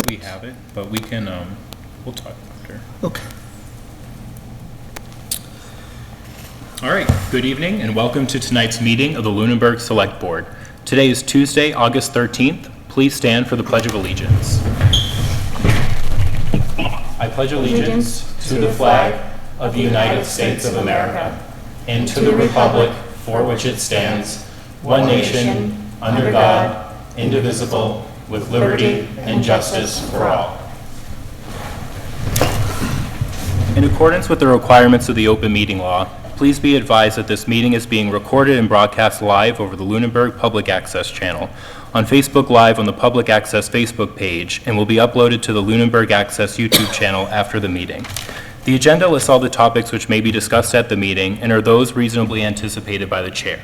that we have it, but we can, we'll talk after. Okay. All right, good evening and welcome to tonight's meeting of the Lunenburg Select Board. Today is Tuesday, August 13th. Please stand for the Pledge of Allegiance. I pledge allegiance to the flag of the United States of America and to the republic for which it stands, one nation, under God, indivisible, with liberty and justice for all. In accordance with the requirements of the open meeting law, please be advised that this meeting is being recorded and broadcast live over the Lunenburg Public Access channel, on Facebook Live on the Public Access Facebook page, and will be uploaded to the Lunenburg Access YouTube channel after the meeting. The agenda lists all the topics which may be discussed at the meeting and are those reasonably anticipated by the chair.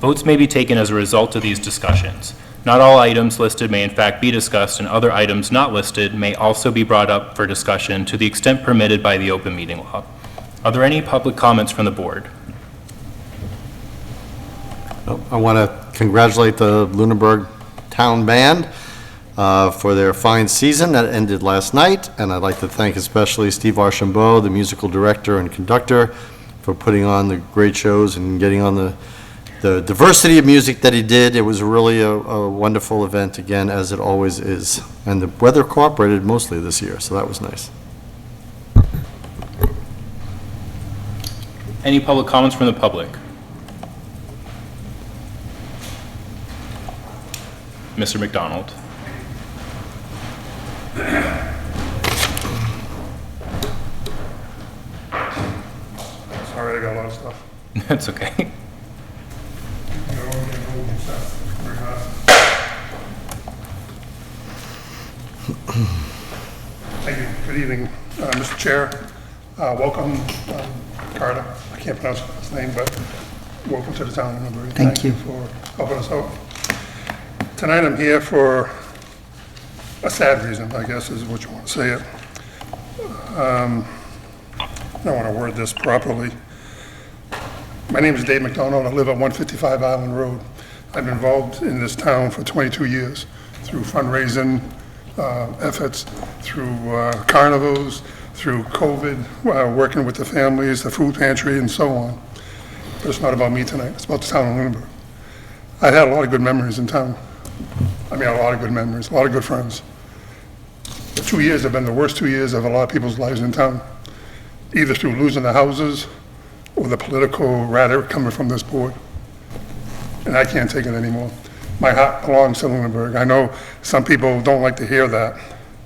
Votes may be taken as a result of these discussions. Not all items listed may in fact be discussed, and other items not listed may also be brought up for discussion to the extent permitted by the open meeting law. Are there any public comments from the board? I want to congratulate the Lunenburg Town Band for their fine season that ended last night, and I'd like to thank especially Steve Archambault, the musical director and conductor, for putting on the great shows and getting on the diversity of music that he did. It was really a wonderful event, again, as it always is. And the weather cooperated mostly this year, so that was nice. Any public comments from the public? Mr. McDonald. Sorry, I got a lot of stuff. That's okay. Thank you. Good evening, Mr. Chair. Welcome, Carter. I can't pronounce his name, but welcome to the town of Lunenburg. Thank you for helping us out. Tonight I'm here for a sad reason, I guess is what you want to say it. I don't want to word this properly. My name is Dave McDonald. I live at 155 Island Road. I've been involved in this town for 22 years through fundraising efforts, through carnivals, through COVID, working with the families, the food pantry, and so on. But it's not about me tonight. It's about the town of Lunenburg. I've had a lot of good memories in town. I mean, a lot of good memories, a lot of good friends. The 2 years have been the worst 2 years of a lot of people's lives in town, either through losing their houses or the political rhetoric coming from this board. And I can't take it anymore. My heart belongs to Lunenburg. I know some people don't like to hear that,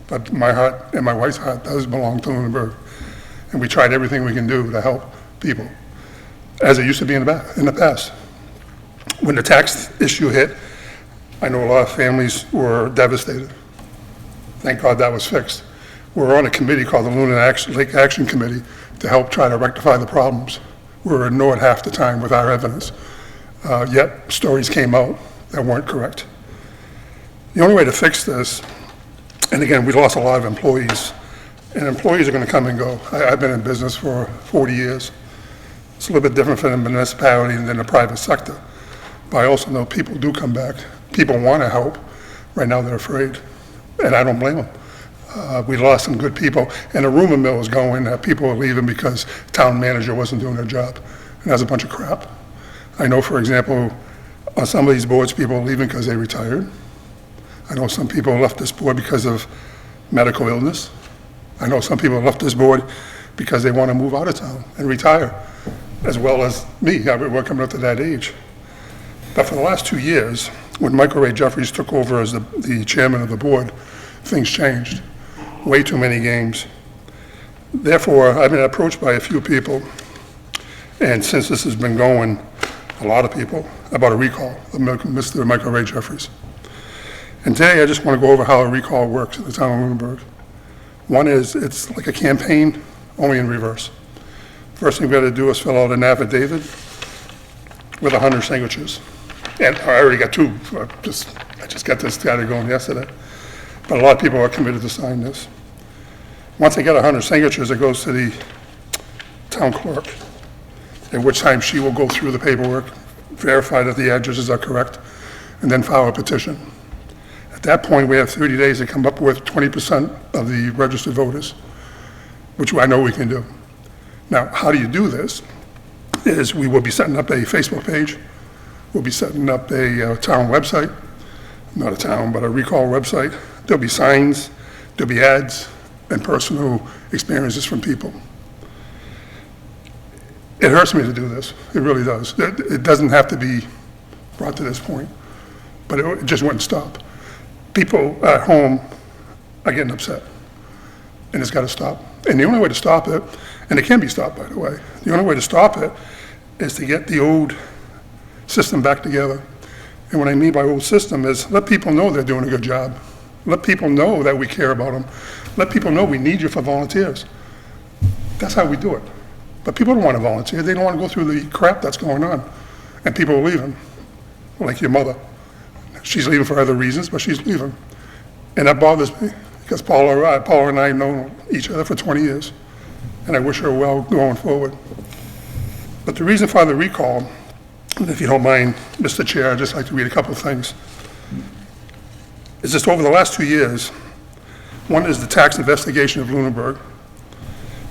but my heart and my wife's heart does belong to Lunenburg. And we tried everything we can do to help people, as it used to be in the past. When the tax issue hit, I know a lot of families were devastated. Thank God that was fixed. We're on a committee called the Lake Action Committee to help try to rectify the problems. We were ignored half the time with our evidence. Yet stories came out that weren't correct. The only way to fix this, and again, we lost a lot of employees, and employees are going to come and go. I've been in business for 40 years. It's a little bit different for the municipality than the private sector. But I also know people do come back. People want to help. Right now they're afraid, and I don't blame them. We lost some good people, and a rumor mill is going that people are leaving because the town manager wasn't doing their job, and that's a bunch of crap. I know, for example, on some of these boards, people are leaving because they retired. I know some people left this board because of medical illness. I know some people left this board because they want to move out of town and retire, as well as me. We're coming up to that age. But for the last 2 years, when Michael Ray Jeffries took over as the chairman of the board, things changed. Way too many games. Therefore, I've been approached by a few people, and since this has been going, a lot of people, about a recall of Mr. Michael Ray Jeffries. And today, I just want to go over how a recall works in the town of Lunenburg. One is, it's like a campaign, only in reverse. First thing we got to do is fill out an affidavit with 100 signatures. And I already got 2. I just got this started going yesterday. But a lot of people are committed to sign this. Once they get 100 signatures, it goes to the town clerk, at which time she will go through the paperwork, verify that the addresses are correct, and then file a petition. At that point, we have 30 days to come up with 20% of the registered voters, which I know we can do. Now, how do you do this? Is we will be setting up a Facebook page. We'll be setting up a town website, not a town, but a recall website. There'll be signs, there'll be ads, and personal experiences from people. It hurts me to do this. It really does. It doesn't have to be brought to this point, but it just wouldn't stop. People at home are getting upset, and it's got to stop. And the only way to stop it, and it can be stopped, by the way, the only way to stop it is to get the old system back together. And what I mean by old system is let people know they're doing a good job. Let people know that we care about them. Let people know we need you for volunteers. That's how we do it. But people don't want to volunteer. They don't want to go through the crap that's going on. And people are leaving, like your mother. She's leaving for other reasons, but she's leaving. And that bothers me because Paula and I know each other for 20 years. And I wish her well going forward. But the reason for the recall, and if you don't mind, Mr. Chair, I'd just like to read a couple of things, is just over the last 2 years, one is the tax investigation of Lunenburg,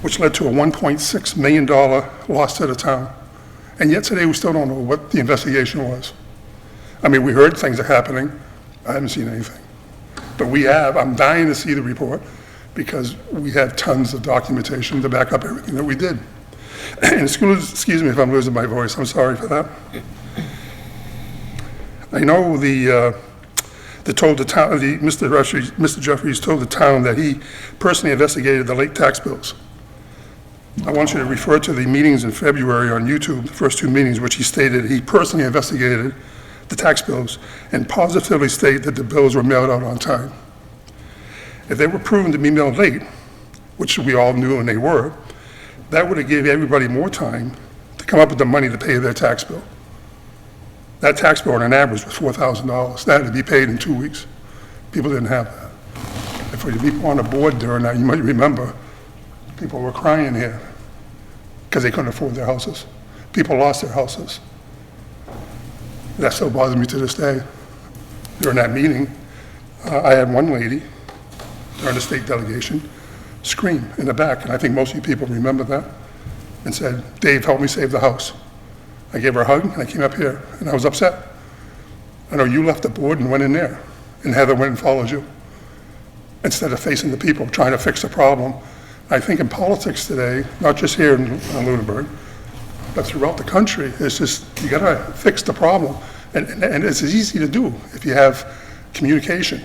which led to a $1.6 million loss to the town. And yet today, we still don't know what the investigation was. I mean, we heard things are happening. I haven't seen anything. But I'm dying to see the report because we have tons of documentation to back up everything that we did. And excuse me if I'm losing my voice, I'm sorry for that. I know Mr. Jeffries told the town that he personally investigated the late tax bills. I want you to refer to the meetings in February on YouTube, the first 2 meetings, which he stated he personally investigated the tax bills and positively state that the bills were mailed out on time. If they were proven to be mailed late, which we all knew and they were, that would have given everybody more time to come up with the money to pay their tax bill. That tax bill on an average was $4,000. That had to be paid in 2 weeks. People didn't have that. And for the people on the board during that, you might remember, people were crying here because they couldn't afford their houses. People lost their houses. That still bothers me to this day. During that meeting, I had one lady during the state delegation scream in the back, and I think most of you people remember that, and said, "Dave, help me save the house." I gave her a hug, and I came up here, and I was upset. I know you left the board and went in there, and Heather went and followed you, instead of facing the people, trying to fix the problem. I think in politics today, not just here in Lunenburg, but throughout the country, it's just, you gotta fix the problem. And it's easy to do if you have communication.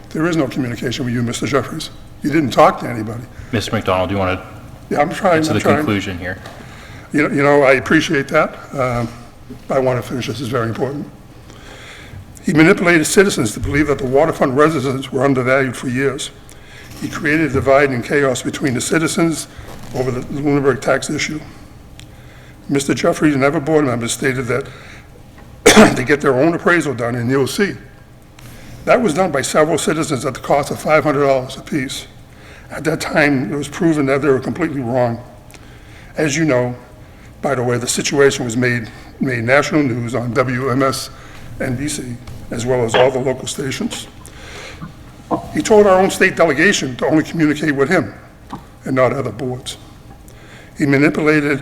There is no communication with you, Mr. Jeffries. You didn't talk to anybody. Mr. McDonald, do you want to Yeah, I'm trying, get to I'm the trying. conclusion here? You know, I appreciate that. I want to finish, this is very important. He manipulated citizens to believe that the waterfront residents were undervalued for years. He created a divide and chaos between the citizens over the Lunenburg tax issue. Mr. Jeffries and other board members stated that to get their own appraisal done, and you'll see. That was done by several citizens at the cost of $500 apiece. At that time, it was proven that they were completely wrong. As you know, by the way, the situation was made national news on WMSNBC, as well as all the local stations. He told our own state delegation to only communicate with him and not other boards. He's manipulated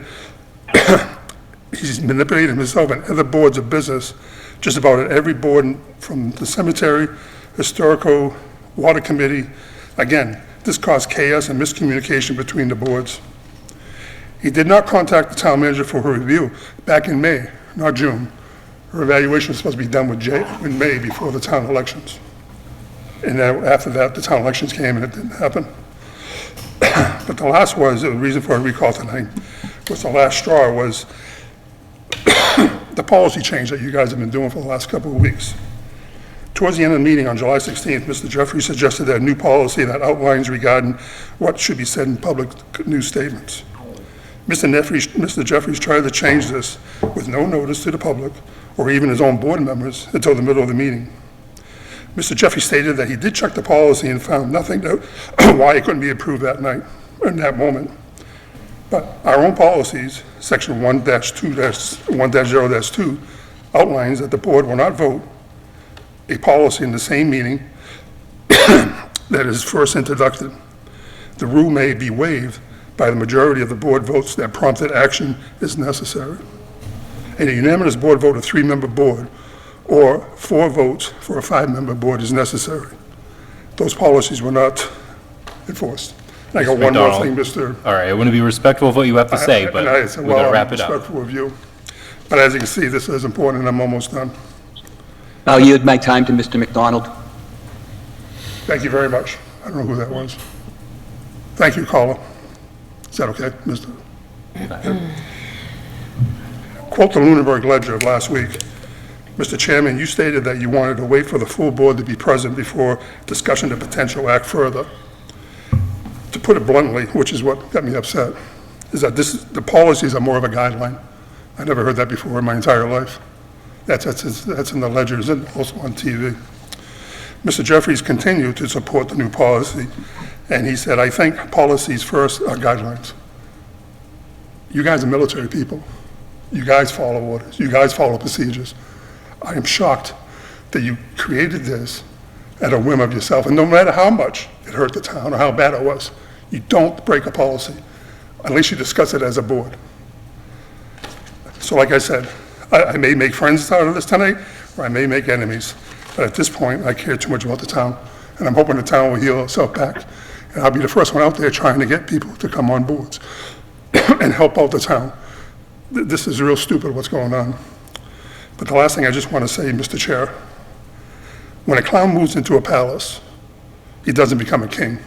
himself and other boards of business, just about at every board, from the cemetery, historical, water committee. Again, this caused chaos and miscommunication between the boards. He did not contact the town manager for her review back in May, not June. Her evaluation was supposed to be done in May before the town elections. And then after that, the town elections came and it didn't happen. But the last was, the reason for a recall tonight, was the last straw was the policy change that you guys have been doing for the last couple of weeks. Towards the end of the meeting on July 16th, Mr. Jeffries suggested a new policy that outlines regarding what should be said in public news statements. Mr. Jeffries tried to change this with no notice to the public or even his own board members until the middle of the meeting. Mr. Jeffries stated that he did check the policy and found nothing why it couldn't be approved that night, in that moment. But our own policies, section 1-0-2, outlines that the board will not vote a policy in the same meeting that is first introduced. The rule may be waived by the majority of the board votes that prompted action is necessary. And a unanimous board vote of 3-member board or 4 votes for a 5-member board is necessary. Those policies were not enforced. And I got one more thing, Mr. All right, I want to be respectful of what you have to say, but And I said, we're going well, to I'm wrap it up. respectful of you. But as you can see, this is important, and I'm almost done. I'll yield my time to Mr. McDonald. Thank you very much. I don't know who that was. Thank you, caller. Is that okay, Mr.? Quote the Lunenburg Ledger of last week. Mr. Chairman, you stated that you wanted to wait for the full board to be present before discussion of potential act further. To put it bluntly, which is what got me upset, is that the policies are more of a guideline. I never heard that before in my entire life. That's in the ledgers and also on TV. Mr. Jeffries continued to support the new policy, and he said, I think policies first are guidelines. You guys are military people. You guys follow orders. You guys follow procedures. I am shocked that you created this at a whim of yourself, and no matter how much it hurt the town or how bad it was, you don't break a policy unless you discuss it as a board. So like I said, I may make friends out of this tonight, or I may make enemies, but at this point, I care too much about the town, and I'm hoping the town will heal itself back, and I'll be the first one out there trying to get people to come on boards and help out the town. This is real stupid what's going on. But the last thing I just want to say, Mr. Chair, when a clown moves into a palace, he doesn't become a king,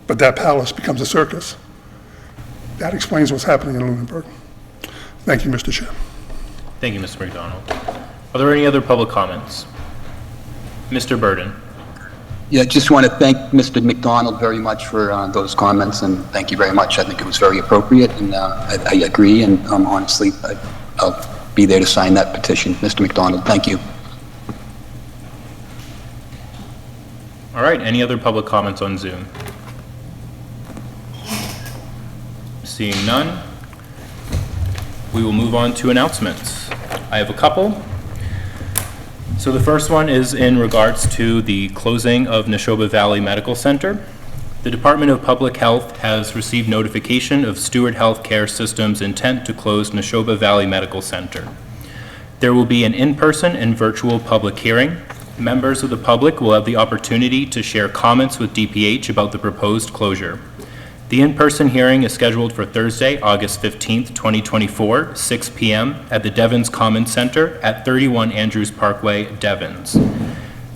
but that palace becomes a circus. That explains what's happening in Lunenburg. Thank you, Mr. Chair. Thank you, Mr. McDonald. Are there any other public comments? Mr. Burden. Yeah, just want to thank Mr. McDonald very much for those comments, and thank you very much. I think it was very appropriate, and I agree, and honestly, I'll be there to sign that petition. Mr. McDonald, thank you. All right, any other public comments on Zoom? Seeing none, we will move on to announcements. I have a couple. So the first one is in regards to the closing of Neshoba Valley Medical Center. The Department of Public Health has received notification of Steward Health Care System's intent to close Neshoba Valley Medical Center. There will be an in-person and virtual public hearing. Members of the public will have the opportunity to share comments with DPH about the proposed closure. The in-person hearing is scheduled for Thursday, August 15th, 2024, 6 p.m. at the Devens Commons Center at 31 Andrews Parkway, Devens.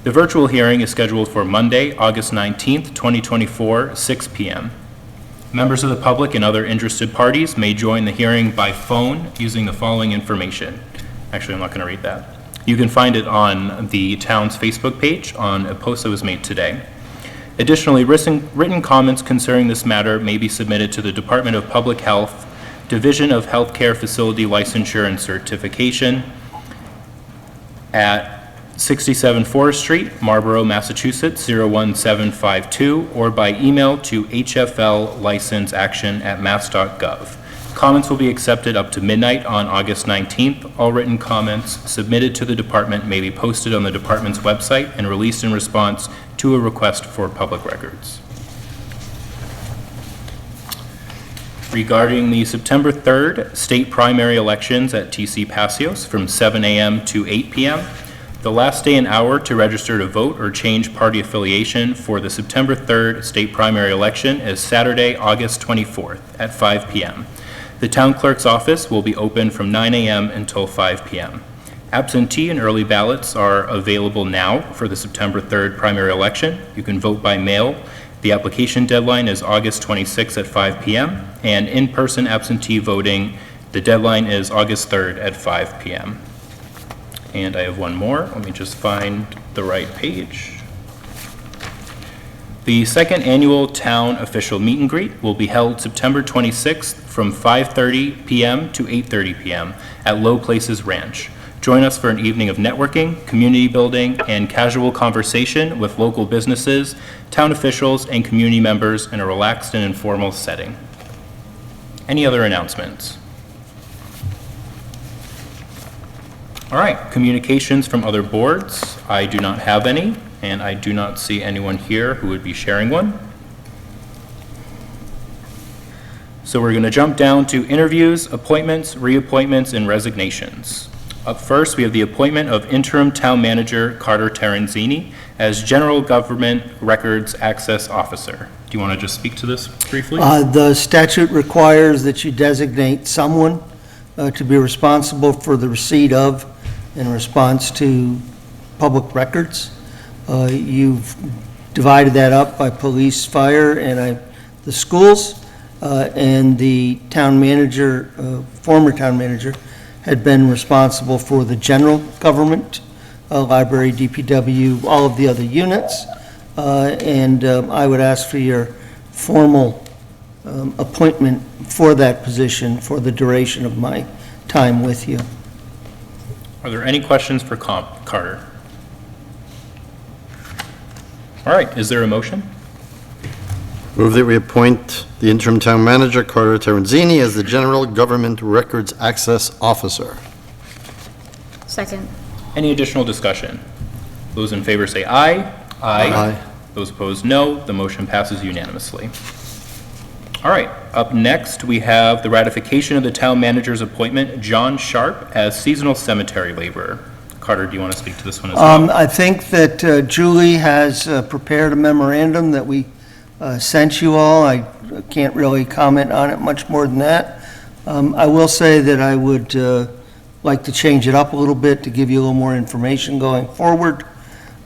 The virtual hearing is scheduled for Monday, August 19th, 2024, 6 p.m. Members of the public and other interested parties may join the hearing by phone using the following information. Actually, I'm not going to read that. You can find it on the town's Facebook page on a post that was made today. Additionally, written comments concerning this matter may be submitted to the Department of Public Health, Division of Healthcare Facility Licensure and Certification at 67 Forest Street, Marlborough, Massachusetts, 01752, or by email to hfllicenseaction@mass.gov. Comments will be accepted up to midnight on August 19th. All written comments submitted to the department may be posted on the department's website and released in response to a request for public records. Regarding the September 3rd state primary elections at TC Passios from 7 a.m. to 8 p.m., the last day and hour to register to vote or change party affiliation for the September 3rd state primary election is Saturday, August 24th at 5 p.m. The town clerk's office will be open from 9 a.m. until 5 p.m. Absentee and early ballots are available now for the September 3rd primary election. You can vote by mail. The application deadline is August 26th at 5 p.m. And in-person absentee voting, the deadline is August 3rd at 5 p.m. And I have one more. Let me just find the right page. The second annual town official meet and greet will be held September 26th from 5:30 p.m. to 8:30 p.m. at Low Places Ranch. Join us for an evening of networking, community building, and casual conversation with local businesses, town officials, and community members in a relaxed and informal setting. Any other announcements? All right, communications from other boards. I do not have any. and I do not see anyone here who would be sharing one. So we're going to jump down to interviews, appointments, reappointments, and resignations. Up first, we have the appointment of interim town manager Carter Terenzini as General Government Records Access Officer. Do you want to just speak to this briefly? The statute requires that you designate someone to be responsible for the receipt of and response to public records. You've divided that up by police, fire, and the schools, and the town manager, former town manager, had been responsible for the general government, library, DPW, all of the other units. And I would ask for your formal appointment for that position for the duration of my time with you. Are there any questions for Carter? All right, is there a motion? Move that we appoint the interim town manager, Carter Terenzini, as the General Government Records Access Officer. Second. Any additional discussion? Those in favor say aye. Aye. Those opposed, no. The motion passes unanimously. All right, up next, we have the ratification of the town manager's appointment, John Sharp, as seasonal cemetery laborer. Carter, do you want to speak to this one as well? I think that Julie has prepared a memorandum that we sent you all. I can't really comment on it much more than that. I will say that I would like to change it up a little bit to give you a little more information going forward.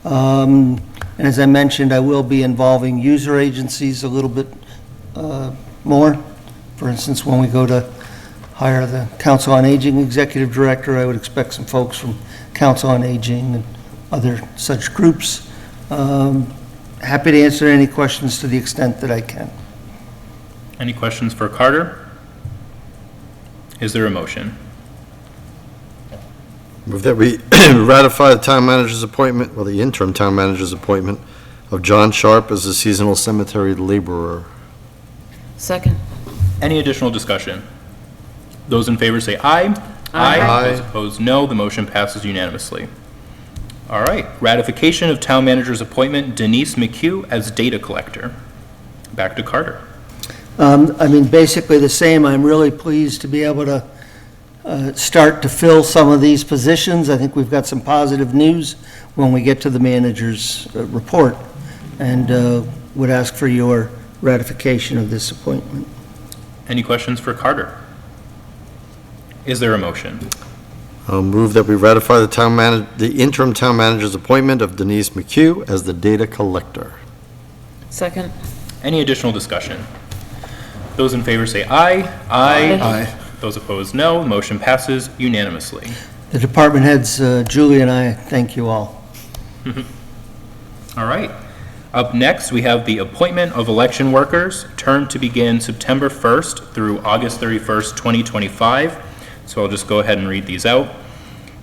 And as I mentioned, I will be involving user agencies a little bit more. For instance, when we go to hire the Council on Aging Executive Director, I would expect some folks from Council on Aging and other such groups. Happy to answer any questions to the extent that I can. Any questions for Carter? Is there a motion? Move that we ratify the town manager's appointment, well, the interim town manager's appointment of John Sharp as the seasonal cemetery laborer. Second. Any additional discussion? Those in favor say aye. Aye. Those opposed, no. The motion passes unanimously. All right, ratification of town manager's appointment, Denise McHugh, as data collector. Back to Carter. I mean, basically the same. I'm really pleased to be able to start to fill some of these positions. I think we've got some positive news when we get to the manager's report, and would ask for your ratification of this appointment. Any questions for Carter? Is there a motion? I'll move that we ratify the interim town manager's appointment of Denise McHugh as the data collector. Second. Any additional discussion? Those in favor say aye. Aye. Those opposed, no. Motion passes unanimously. The department heads, Julie and I, thank you all. All right. Up next, we have the appointment of election workers, term to begin September 1st through August 31st, 2025. So I'll just go ahead and read these out.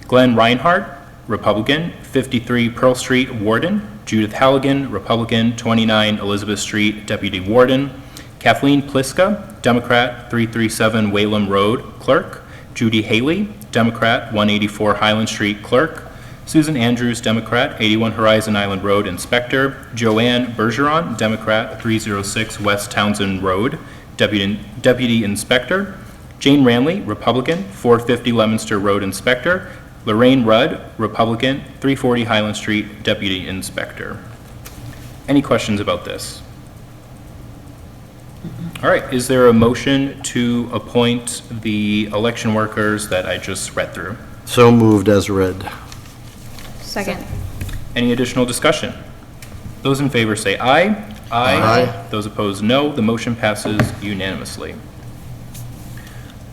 Glenn Reinhardt, Republican, 53 Pearl Street, Warden. Judith Halligan, Republican, 29 Elizabeth Street, Deputy Warden. Kathleen Pliska, Democrat, 337 Whalum Road, Clerk. Judy Haley, Democrat, 184 Highland Street, Clerk. Susan Andrews, Democrat, 81 Horizon Island Road, Inspector. Joanne Bergeron, Democrat, 306 West Townsend Road, Deputy Inspector. Jane Ranley, Republican, 450 Leominster Road, Inspector. Lorraine Rudd, Republican, 340 Highland Street, Deputy Inspector. Any questions about this? All right, is there a motion to appoint the election workers that I just read through? So moved as read. Second. Any additional discussion? Those in favor say aye. Aye. Those opposed, no. The motion passes unanimously.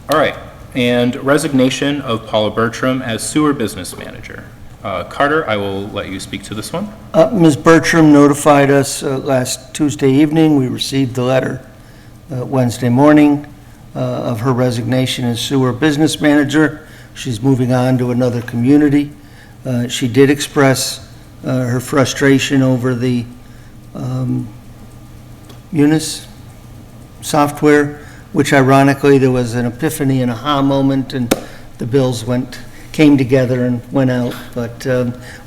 All right, and resignation of Paula Bertram as sewer business manager. Carter, I will let you speak to this one. Ms. Bertram notified us last Tuesday evening. We received the letter Wednesday morning of her resignation as sewer business manager. She's moving on to another community. She did express her frustration over the Munis software, which ironically, there was an epiphany and aha moment, and the bills came together and went out. But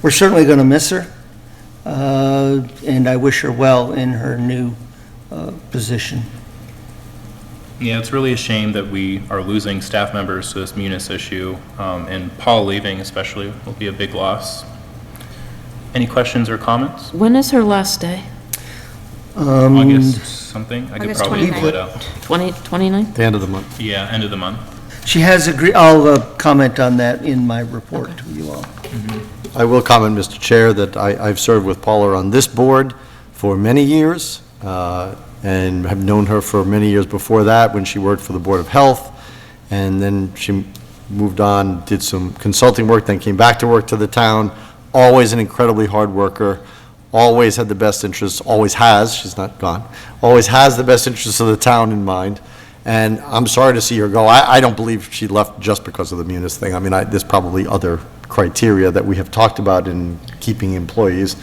we're certainly going to miss her. and I wish her well in her new position. Yeah, it's really a shame that we are losing staff members to this Munis issue, and Paul leaving especially will be a big loss. Any questions or comments? When is her last day? August something? I could August probably 29th. pull it up. 29th? The end of the month. Yeah, end of the month. She has agreed, I'll comment on that in my report to you all. I will comment, Mr. Chair, that I've served with Paula on this board for many years, and have known her for many years before that, when she worked for the Board of Health, and then she moved on, did some consulting work, then came back to work to the town. Always an incredibly hard worker, always had the best interests, always has, she's not gone, always has the best interests of the town in mind. And I'm sorry to see her go. I don't believe she left just because of the Munis thing. I mean, there's probably other criteria that we have talked about in keeping employees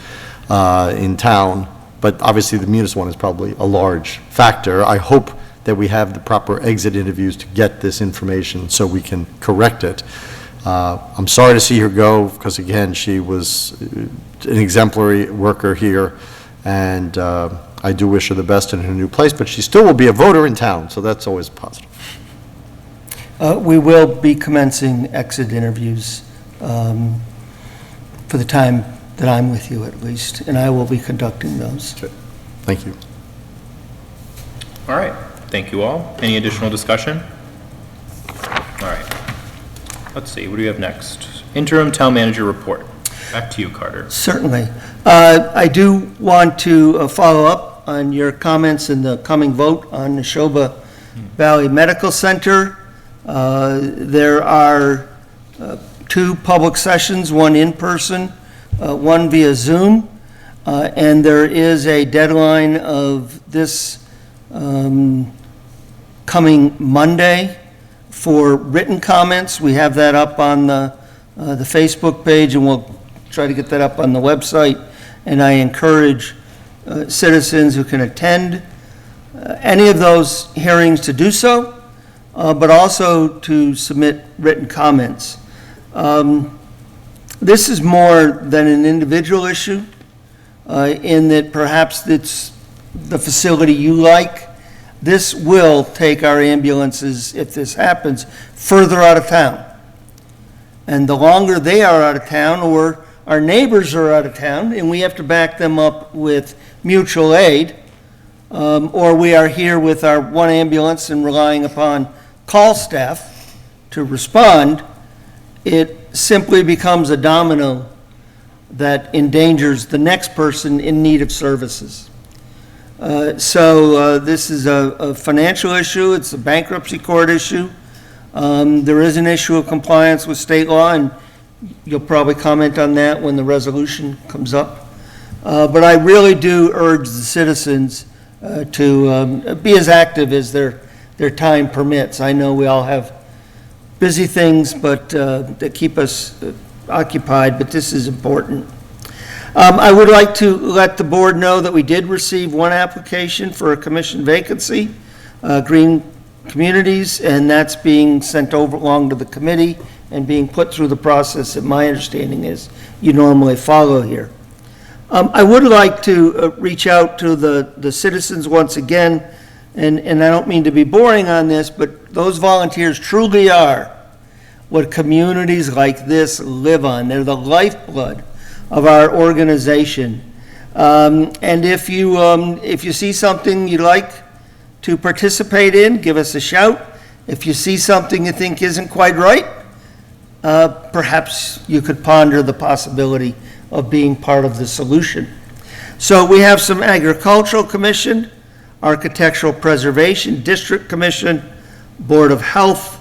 in town, but obviously the Munis one is probably a large factor. I hope that we have the proper exit interviews to get this information so we can correct it. I'm sorry to see her go, because again, she was an exemplary worker here, and I do wish her the best in her new place, but she still will be a voter in town, so that's always positive. We will be commencing exit interviews for the time that I'm with you at least, and I will be conducting those. Thank you. All right, thank you all. Any additional discussion? All right. Let's see, what do we have next? Interim Town Manager Report. Back to you, Carter. Certainly. I do want to follow up on your comments in the coming vote on the Neshoba Valley Medical Center. There are 2 public sessions, one in person, one via Zoom, and there is a deadline of this coming Monday for written comments. We have that up on the Facebook page, and we'll try to get that up on the website. And I encourage citizens who can attend any of those hearings to do so, but also to submit written comments. This is more than an individual issue, in that perhaps it's the facility you like. This will take our ambulances, if this happens, further out of town. And the longer they are out of town, or our neighbors are out of town, and we have to back them up with mutual aid, or we are here with our one ambulance and relying upon call staff to respond, it simply becomes a domino that endangers the next person in need of services. So this is a financial issue, it's a bankruptcy court issue. There is an issue of compliance with state law, and you'll probably comment on that when the resolution comes up. But I really do urge the citizens to be as active as their time permits. I know we all have busy things but that keep us occupied, but this is important. I would like to let the board know that we did receive one application for a commission vacancy, Green Communities, and that's being sent over along to the committee and being put through the process that my understanding is you normally follow here. I would like to reach out to the citizens once again, and I don't mean to be boring on this, but those volunteers truly are what communities like this live on. They're the lifeblood of our organization. And if you see something you'd like to participate in, give us a shout. If you see something you think isn't quite right, perhaps you could ponder the possibility of being part of the solution. So we have some Agricultural Commission, Architectural Preservation District Commission, Board of Health,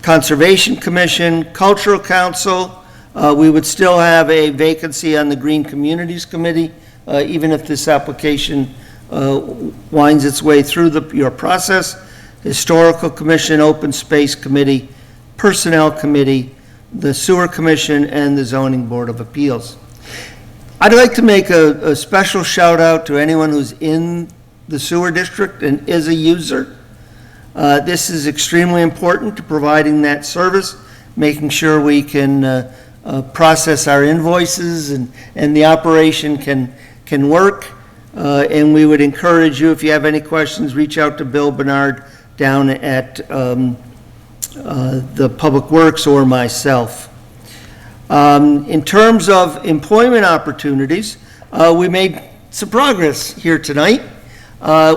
Conservation Commission, Cultural Council. We would still have a vacancy on the Green Communities Committee, even if this application winds its way through your process. Historical Commission, Open Space Committee, Personnel Committee, the Sewer Commission, and the Zoning Board of Appeals. I'd like to make a special shout out to anyone who's in the sewer district and is a user. This is extremely important to providing that service, making sure we can process our invoices and the operation can work. And we would encourage you, if you have any questions, reach out to Bill Bernard down at the Public Works or myself. In terms of employment opportunities, we made some progress here tonight.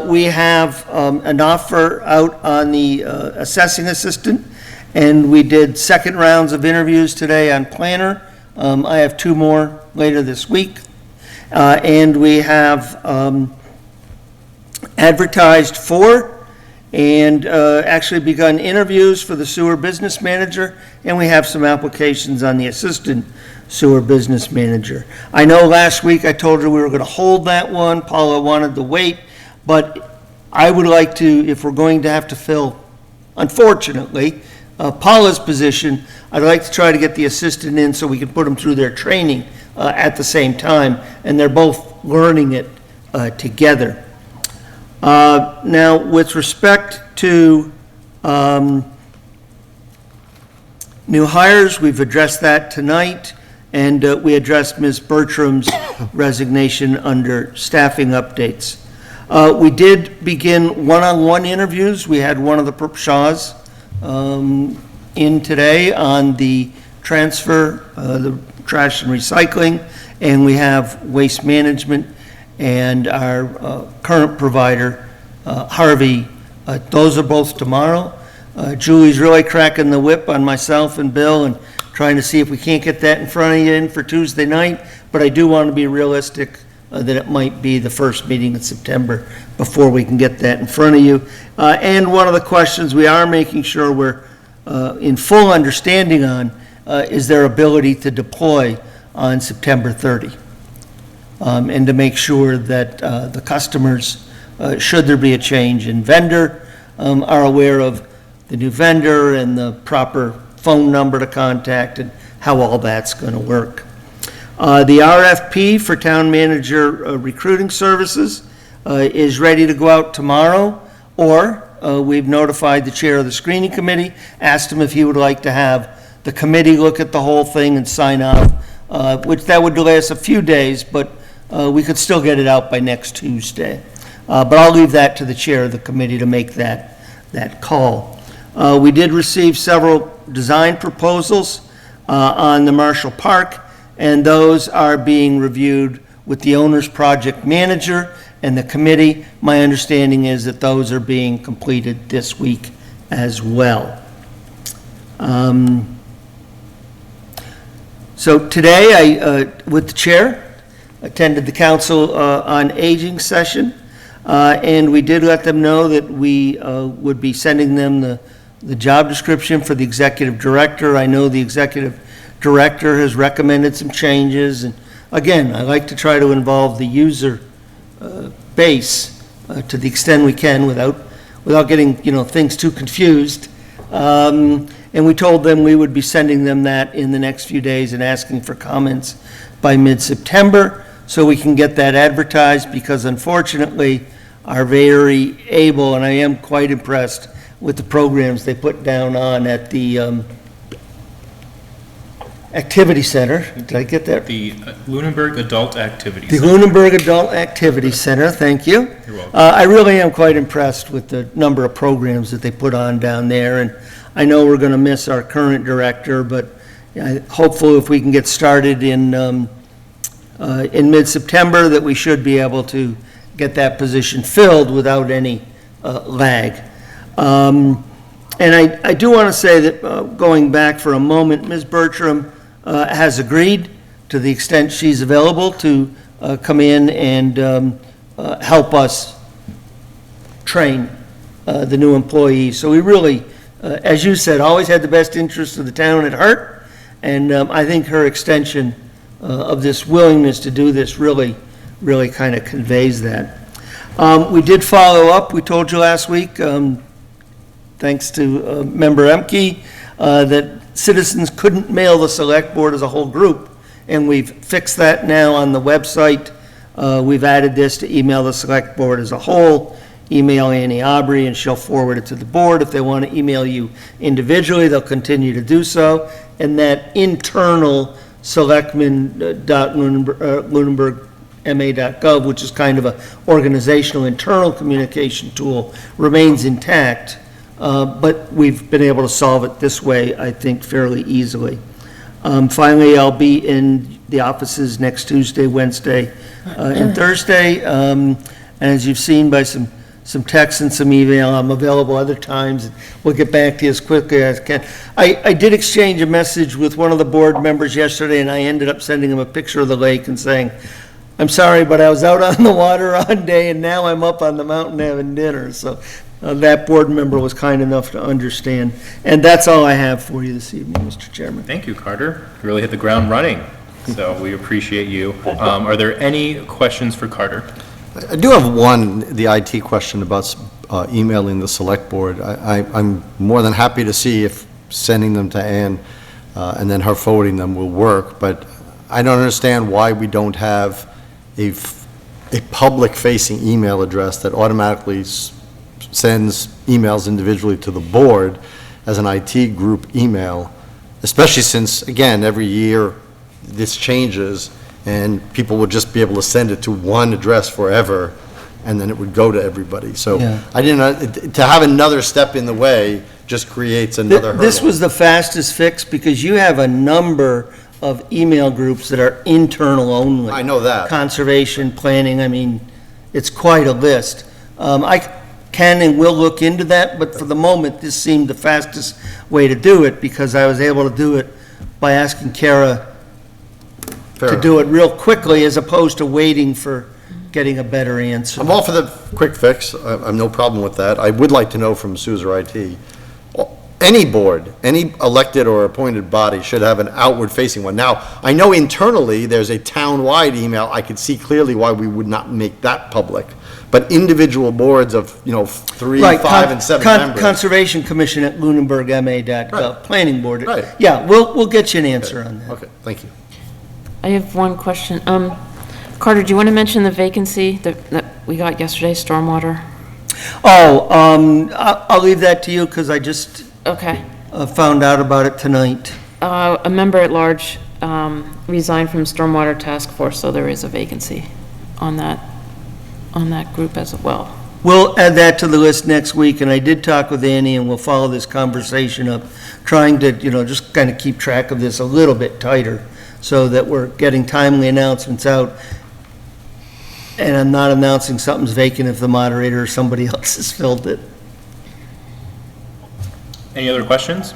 We have an offer out on the assessing assistant, and we did second rounds of interviews today on planner. I have 2 more later this week. And we have advertised for and actually begun interviews for the sewer business manager, and we have some applications on the assistant sewer business manager. I know last week I told you we were going to hold that one. Paula wanted to wait, but I would like to, if we're going to have to fill, unfortunately, Paula's position, I'd like to try to get the assistant in so we can put them through their training at the same time, and they're both learning it together. Now, with respect to new hires, we've addressed that tonight, and we addressed Ms. Bertram's resignation under staffing updates. We did begin one-on-one interviews. We had one of the Shaws in today on the transfer, the trash and recycling, and we have waste management and our current provider, Harvey. Those are both tomorrow. Julie's really cracking the whip on myself and Bill and trying to see if we can't get that in front of you in for Tuesday night, but I do want to be realistic that it might be the first meeting in September before we can get that in front of you. And one of the questions we are making sure we're in full understanding on is their ability to deploy on September 30. And to make sure that the customers, should there be a change in vendor, are aware of the new vendor and the proper phone number to contact and how all that's going to work. The RFP for town manager recruiting services is ready to go out tomorrow, or we've notified the chair of the screening committee, asked him if he would like to have the committee look at the whole thing and sign off, which that would delay us a few days, but we could still get it out by next Tuesday. But I'll leave that to the chair of the committee to make that call. We did receive several design proposals on the Marshall Park, and those are being reviewed with the owner's project manager and the committee. My understanding is that those are being completed this week as well. So today, I, with the chair, attended the Council on Aging session, and we did let them know that we would be sending them the job description for the executive director. I know the executive director has recommended some changes, and again, I like to try to involve the user base to the extent we can without getting, things too confused. And we told them we would be sending them that in the next few days and asking for comments by mid-September so we can get that advertised, because unfortunately are very able, and I am quite impressed with the programs they put down on at the Activity Center. Did I get that? The Lunenburg Adult Activities. The Lunenburg Adult Activity Center, thank you. You're welcome. I really am quite impressed with the number of programs that they put on down there, and I know we're going to miss our current director, but hopefully if we can get started in mid-September, that we should be able to get that position filled without any lag. And I do want to say that, going back for a moment, Ms. Bertram has agreed, to the extent she's available, to come in and help us train the new employees. So we really, as you said, always had the best interest of the town at heart, and I think her extension of this willingness to do this really kind of conveys that. We did follow up. We told you last week, thanks to Member Emke, that citizens couldn't mail the select board as a whole group, and we've fixed that now on the website. We've added this to email the select board as a whole. email Annie Aubrey, and she'll forward it to the board. If they want to email you individually, they'll continue to do so. And that internal selectmen.lunenburg.ma.gov, which is kind of a organizational internal communication tool, remains intact. But we've been able to solve it this way, I think, fairly easily. Finally, I'll be in the offices next Tuesday, Wednesday, and Thursday. And as you've seen by some texts and some email, I'm available other times. We'll get back to you as quickly as I can. I did exchange a message with one of the board members yesterday, and I ended up sending him a picture of the lake and saying, I'm sorry, but I was out on the water all day, and now I'm up on the mountain having dinner. So that board member was kind enough to understand. And that's all I have for you this evening, Mr. Chairman. Thank you, Carter. You really hit the ground running, so we appreciate you. Are there any questions for Carter? I do have one, the IT question about emailing the select board. I'm more than happy to see if sending them to Ann and then her forwarding them will work, but I don't understand why we don't have a public-facing email address that automatically sends emails individually to the board as an IT group email, especially since, again, every year this changes, and people would just be able to send it to one address forever, and then it would go to everybody. So Yeah. I didn't, to have another step in the way just creates another hurdle. This was the fastest fix because you have a number of email groups that are internal only. I know that. Conservation, planning, I mean, it's quite a list. I can and will look into that, but for the moment, this seemed the fastest way to do it because I was able to do it by asking Kara to do it real quickly as opposed to waiting for getting a better answer. I'm all for the quick fix. I have no problem with that. I would like to know from Suzer IT, any board, any elected or appointed body should have an outward-facing one. Now, I know internally, there's a town-wide email. I could see clearly why we would not make that public. But individual boards of, 3, Right, 5, and 7 members. Conservation Commission at lunenburgma.gov, Right. Planning Board. Right. Yeah, we'll get you an answer on that. Okay, thank you. I have one question. Carter, do you want to mention the vacancy that we got yesterday, stormwater? Oh, I'll leave that to you because I just Okay. found out about it tonight. A member at large resigned from Stormwater Task Force, so there is a vacancy on that group as well. We'll add that to the list next week, and I did talk with Annie, and we'll follow this conversation up, trying to, just kind of keep track of this a little bit tighter so that we're getting timely announcements out. And I'm not announcing something's vacant if the moderator or somebody else has filled it. Any other questions?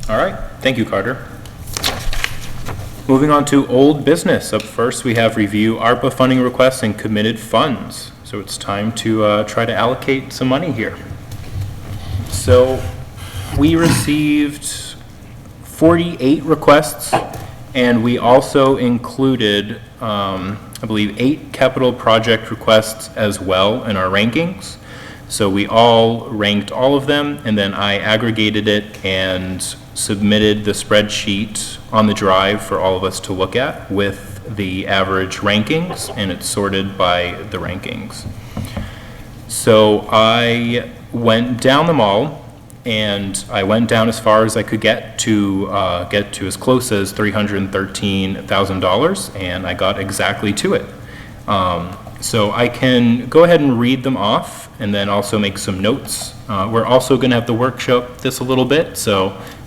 All right, thank you, Carter. Moving on to old business. Up first, we have review ARPA funding requests and committed funds. So it's time to try to allocate some money here. So we received 48 requests, and we also included, I believe, 8 capital project requests as well in our rankings. So we all ranked all of them, and then I aggregated it and submitted the spreadsheet on the drive for all of us to look at with the average rankings, and it's sorted by the rankings. So I went down them all, and I went down as far as I could get to as close as $313,000, and I got exactly to it. So I can go ahead and read them off and then also make some notes. We're also going to have the workshop this a little bit,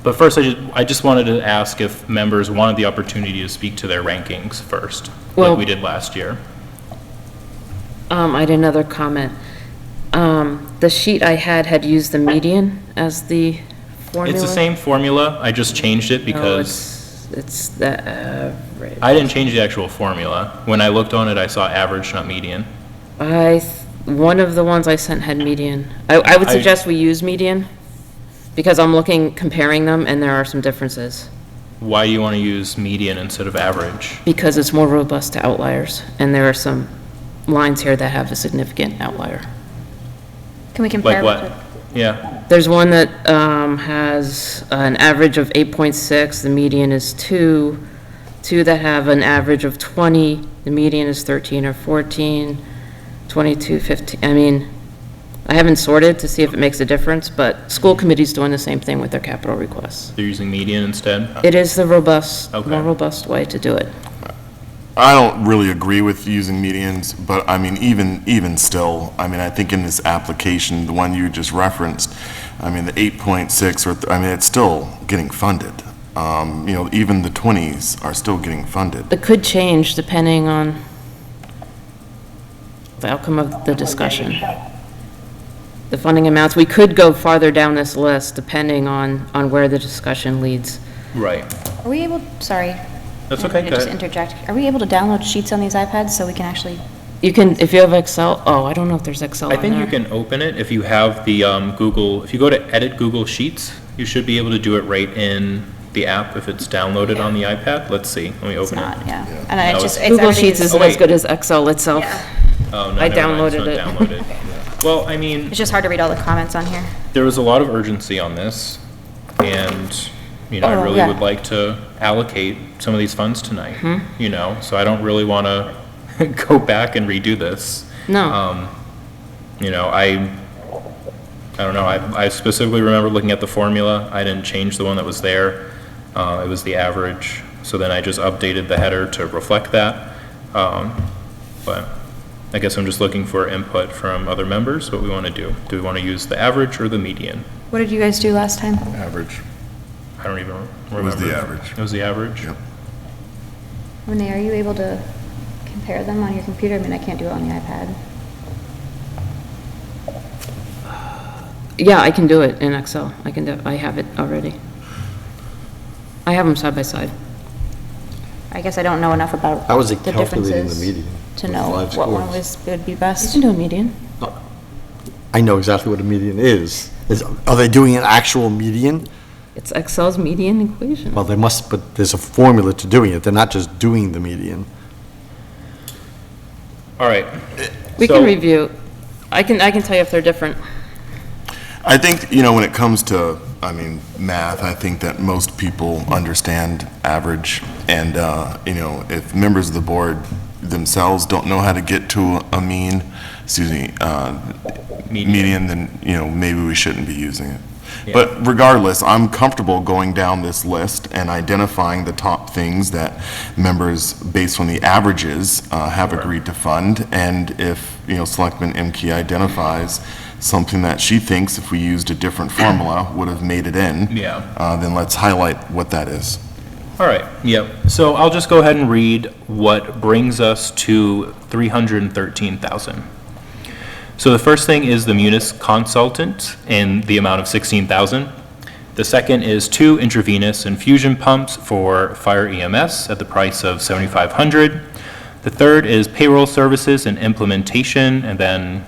but first I just wanted to ask if members wanted the opportunity to speak to their rankings first, Well- like we did last year. I had another comment. The sheet I had used the median as the formula. It's the same formula, I just changed it No, because it's the average. I didn't change the actual formula. When I looked on it, I saw average, not median. One of the ones I sent had median. I would suggest we use median, because I'm comparing them, and there are some differences. Why do you want to use median instead of average? Because it's more robust to outliers, and there are some lines here that have a significant outlier. Can we compare? Like what? Yeah, There's one that has an average of 8.6, the median is 2. 2 that have an average of 20, the median is 13 or 14. 2215, I mean, I haven't sorted to see if it makes a difference, but school committee's doing the same thing with their capital requests. They're using median instead? It is the robust, Okay. more robust way to do it. I don't really agree with using medians, but I mean, even still, I mean, I think in this application, the one you just referenced, I mean, the 8.6, I mean, it's still getting funded. You know, even the 20s are still getting funded. It could change depending on the outcome of the discussion. The funding amounts, we could go farther down this list depending on where the discussion leads. Right. Are we able, sorry. That's I okay, need to go just ahead. interject. Are we able to download sheets on these iPads so we can actually, You can, if you have Excel, oh, I don't know if there's Excel I on think you there. can open it if you have the Google, if you go to Edit Google Sheets, you should be able to do it right in the app if it's downloaded on the iPad. Let's see, let me it's open it. not, yeah. And then No, it's just, it's Google everything Sheets is- isn't Oh, as wait. good as Excel itself. Yeah. Oh, no, I never mind, it's downloaded not it. downloaded. Well, I mean, It's just hard to read all the comments on here. there was a lot of urgency on this, and, you know, I Oh, really yeah. would like to allocate some of these funds tonight, you know, so I don't really want to go back and redo this. No, You know, I don't know, I specifically remember looking at the formula, I didn't change the one that was there, it was the average, so then I just updated the header to reflect that. But I guess I'm just looking for input from other members, what we want to do. Do we want to use the average or the median? What did you guys do last time? Average. I don't even remember. It was the average. It was the average? Yep. Renee, are you able to compare them on your computer? I mean, I can't do it on the iPad. yeah, I can do it in Excel. I can do, I have it already. I have them side by side. I guess I don't know enough about I was the calculating the differences median. to with know 5 what one scores. would be You best. can do a median. I know exactly what a median is. Are they doing an actual median? It's Excel's median equation. Well, they must, but there's a formula to doing it. They're not just doing the median. All right. We So- can review. I can tell you if they're different. I think, you know, when it comes to, I mean, math, I think that most people understand average, and, you know, if members of the board themselves don't know how to get to a mean, median, then, you know, maybe we shouldn't be using it. Yeah. But regardless, I'm comfortable going down this list and identifying the top things that members, based on the averages, have agreed to fund, and if, you know, Selectman Imke identifies something that she thinks if we used a different formula would have made it in, Yeah. then let's highlight what that is. All right, yep. So I'll just go ahead and read what brings us to 313,000. So the first thing is the Munis consultant in the amount of 16,000. The second is 2 intravenous infusion pumps for fire EMS at the price of 7,500. The third is payroll services and implementation, and then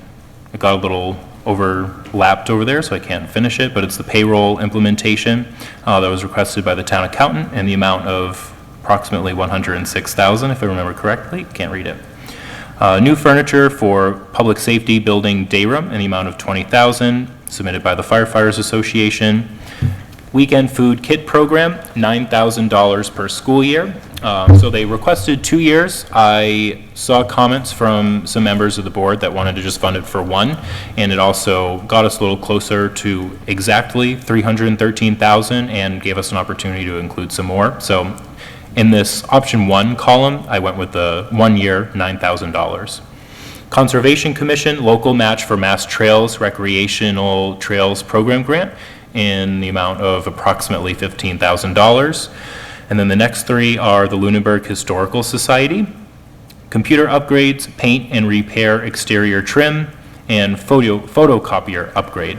it got a little overlapped over there, so I can't finish it, but it's the payroll implementation that was requested by the town accountant in the amount of approximately 106,000, if I remember correctly. Can't read it. New furniture for public safety building day room in the amount of 20,000, submitted by the Firefighters Association. Weekend food kit program, $9,000 per school year. So they requested 2 years. I saw comments from some members of the board that wanted to just fund it for 1, and it also got us a little closer to exactly 313,000 and gave us an opportunity to include some more. So in this option 1 column, I went with the 1 year, $9,000. Conservation Commission, local match for Mass Trails Recreational Trails Program Grant in the amount of approximately $15,000. And then the next 3 are the Lunenburg Historical Society, computer upgrades, paint and repair exterior trim, and photocopier upgrade.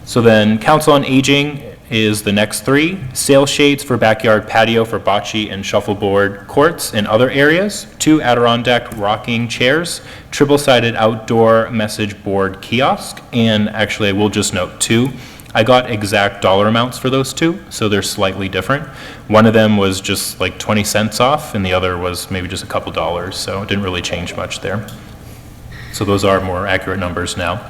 So then Council on Aging is the next 3, sail shades for backyard patio for bocce and shuffleboard courts and other areas, 2 Adirondack rocking chairs, triple-sided outdoor message board kiosk, and actually I will just note 2, I got exact dollar amounts for those 2, so they're slightly different. One of them was just like 20 cents off, and the other was maybe just a couple dollars, so it didn't really change much there. So those are more accurate numbers now.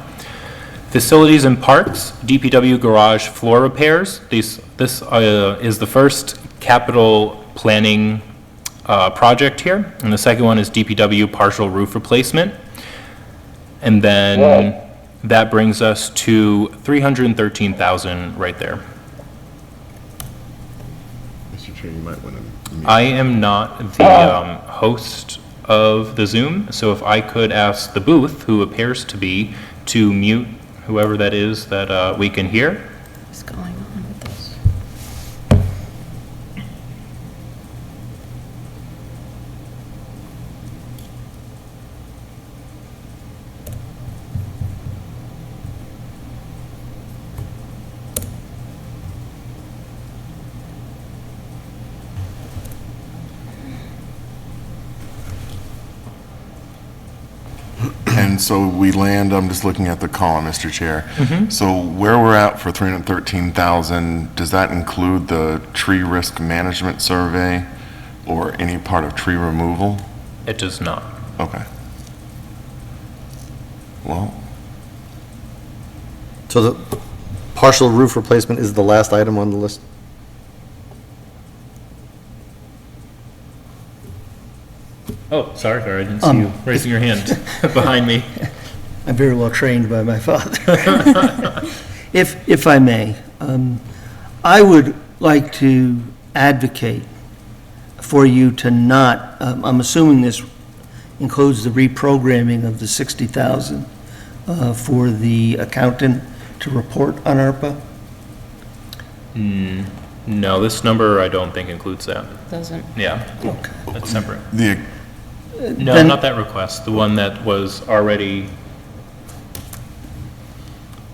Facilities and parks, DPW garage floor repairs. This is the first capital planning project here, and the second one is DPW partial roof replacement. And then that brings us to 313,000 right there. Mr. Chair, you might want to. I am not the host of the Zoom, so if I could ask the booth, who appears to be, to mute whoever that is that we can hear. What's going on with this? And so we land, I'm just looking at the column, Mr. Chair. So where we're at for 313,000, does that include the tree risk management survey or any part of tree removal? It does not. Okay. Well, So the partial roof replacement is the last item on the list? Oh, sorry, Carl, I didn't see you raising your hand behind me. I'm very well trained by my father. If I may, I would like to advocate for you to not, I'm assuming this includes the reprogramming of the 60,000 for the accountant to report on ARPA? No, this number I don't think includes that. Doesn't. Yeah, that's separate. the, No, Then- not that request, the one that was already,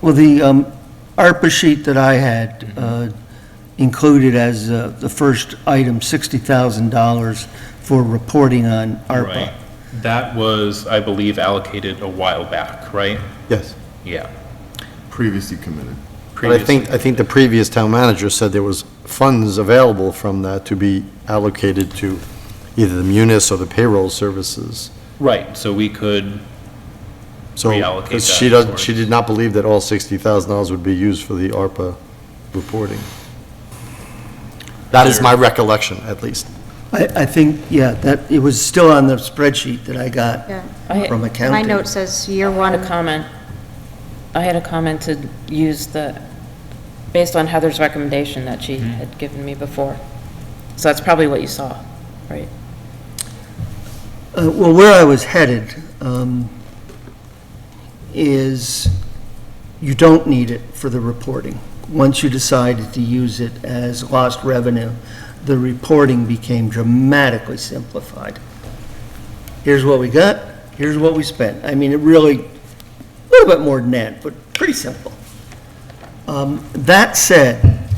Well, the ARPA sheet that I had included as the first item, $60,000 for reporting on ARPA. right. That was, I believe, allocated a while back, right? Yes. Yeah. previously committed. But I think the previous town manager said there was funds available from that to be allocated to either the munis or the payroll services. Right, so we could, So, Reallocate because that she did not believe that all $60,000 would be used for the ARPA reporting. That is my recollection, at least. I think, yeah, that, it was still on the spreadsheet that I got Yeah. from My accounting. note says year one. A comment. I had a comment to use based on Heather's recommendation that she had given me before. So that's probably what you saw, right? Well, where I was headed is you don't need it for the reporting. Once you decided to use it as lost revenue, the reporting became dramatically simplified. Here's what we got, here's what we spent. I mean, it really, a little bit more than that, but pretty simple. That said,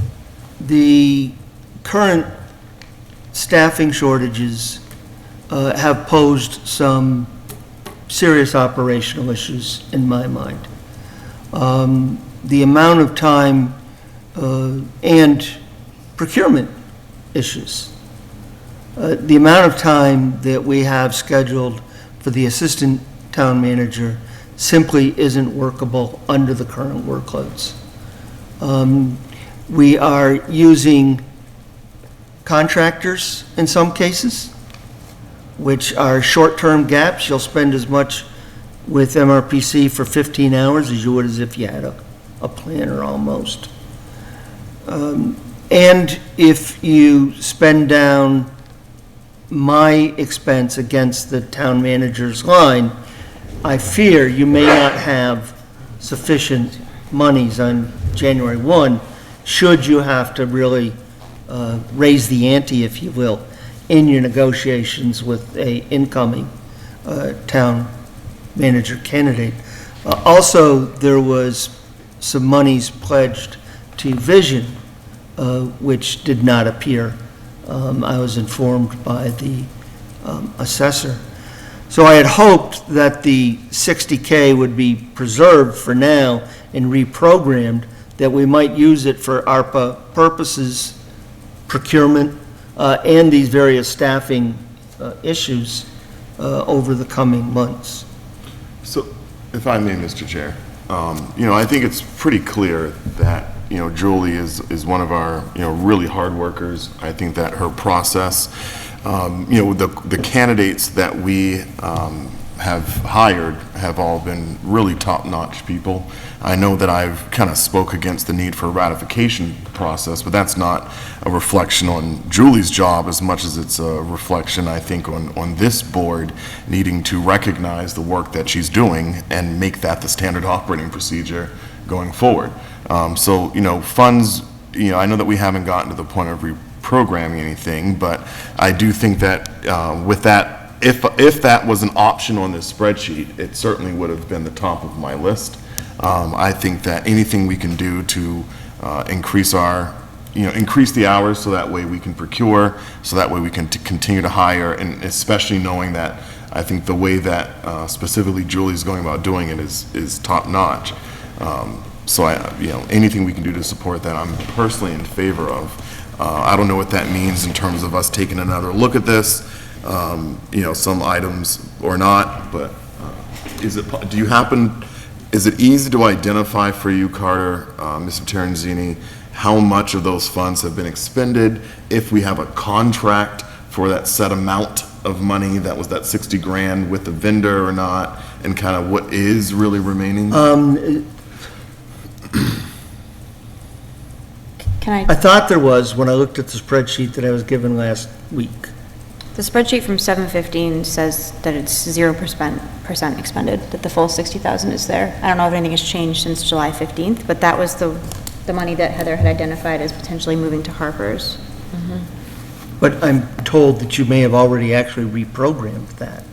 the current staffing shortages have posed some serious operational issues in my mind. The amount of time and procurement issues. The amount of time that we have scheduled for the assistant town manager simply isn't workable under the current workloads. We are using contractors in some cases, which are short-term gaps. You'll spend as much with MRPC for 15 hours as you would as if you had a planner almost. And if you spend down my expense against the town manager's line, I fear you may not have sufficient monies on January 1, should you have to really raise the ante, if you will, in your negotiations with a incoming town manager candidate. Also, there was some monies pledged to Vision, which did not appear. I was informed by the assessor. So I had hoped that the 60K would be preserved for now and reprogrammed, that we might use it for ARPA purposes, procurement, and these various staffing issues over the coming months. So, if I may, Mr. Chair, I think it's pretty clear that, Julie is one of our, really hard workers. I think that her process, the candidates that we have hired have all been really top-notch people. I know that I've kind of spoke against the need for a ratification process, but that's not a reflection on Julie's job as much as it's a reflection, I think, on this board needing to recognize the work that she's doing and make that the standard operating procedure going forward. So, funds, I know that we haven't gotten to the point of reprogramming anything, but I do think that with that, if that was an option on this spreadsheet, it certainly would have been the top of my list. I think that anything we can do to increase increase the hours so that way we can procure, so that way we can continue to hire, and especially knowing that I think the way that specifically Julie's going about doing it is top notch. So anything we can do to support that, I'm personally in favor of. I don't know what that means in terms of us taking another look at this, some items or not, but is it easy to identify for you, Carter, Mr. Terenzini, how much of those funds have been expended, if we have a contract for that set amount of money that was that 60 grand with the vendor or not, and kind of what is really remaining? I thought there was when I looked at the spreadsheet that I was given last week. The spreadsheet from 7:15 says that it's 0% expended, that the full 60,000 is there. I don't know if anything has changed since July 15th, but that was the money that Heather had identified as potentially moving to Harper's. But I'm told that you may have already actually reprogrammed that.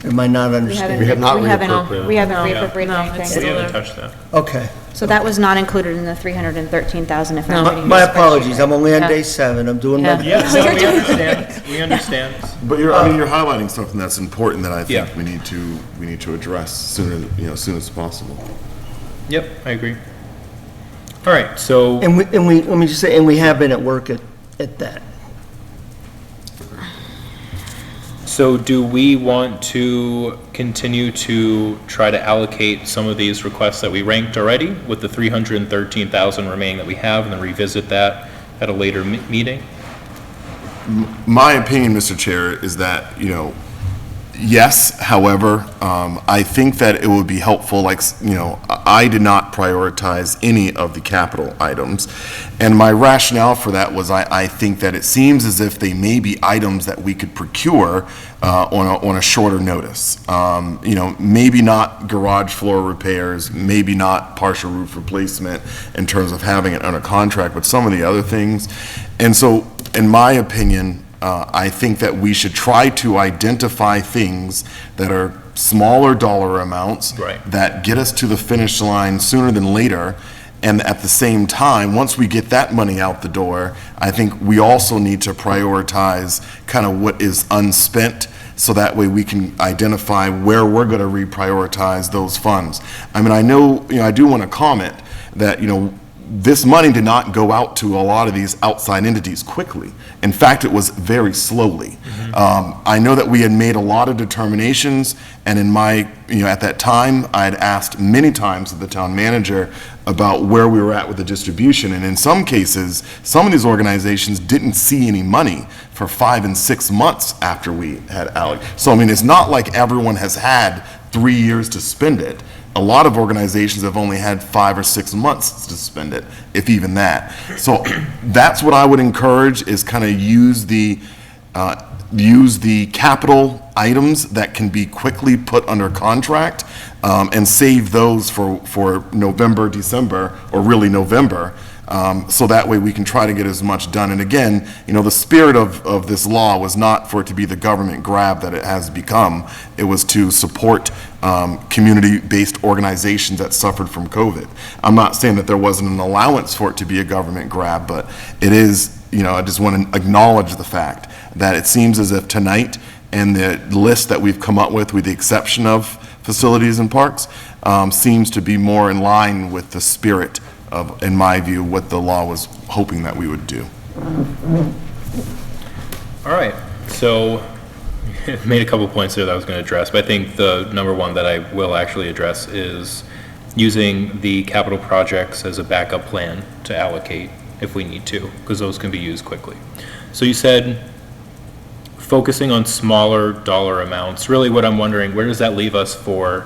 Am I not understanding? We have not We haven't No, reappropriated it's anything. still We haven't there. touched that. Okay. So that was not included in the 313,000 if I'm No. reading My the spreadsheet apologies, right. I'm only on Yeah. day 7, I'm doing my... Yeah. Yes, no, we understand, we understand. But you're highlighting something that's important that I think Yeah. we need to address sooner, as soon as possible. Yep, I agree. All right, so, And we, let me just say, and we have been at work at that. so do we want to continue to try to allocate some of these requests that we ranked already with the 313,000 remaining that we have, and then revisit that at a later meeting? My opinion, Mr. Chair, is that, yes, however, I think that it would be helpful, I did not prioritize any of the capital items, and my rationale for that was I think that it seems as if they may be items that we could procure on a shorter notice. Maybe not garage floor repairs, maybe not partial roof replacement in terms of having it under contract, but some of the other things. And so, in my opinion, I think that we should try to identify things that are smaller dollar amounts Right. that get us to the finish line sooner than later. And at the same time, once we get that money out the door, I think we also need to prioritize kind of what is unspent, so that way we can identify where we're going to reprioritize those funds. I mean, I know, I do want to comment that, this money did not go out to a lot of these outside entities quickly. In fact, it was very slowly. I know that we had made a lot of determinations, and in my, at that time, I had asked many times of the town manager about where we were at with the distribution, and in some cases, some of these organizations didn't see any money for 5 and 6 months after we had allocated. So, I mean, it's not like everyone has had 3 years to spend it. A lot of organizations have only had 5 or 6 months to spend it, if even that. So that's what I would encourage, is kind of use the capital items that can be quickly put under contract, and save those for November, December, or really November. So that way we can try to get as much done. And again, the spirit of this law was not for it to be the government grab that it has become. It was to support community-based organizations that suffered from COVID. I'm not saying that there wasn't an allowance for it to be a government grab, but it is, I just want to acknowledge the fact that it seems as if tonight, and the list that we've come up with the exception of facilities and parks, seems to be more in line with the spirit of, in my view, what the law was hoping that we would do. All right, so, made a couple points there that I was going to address, but I think the number one that I will actually address is using the capital projects as a backup plan to allocate if we need to, because those can be used quickly. So you said focusing on smaller dollar amounts, really what I'm wondering, where does that leave us for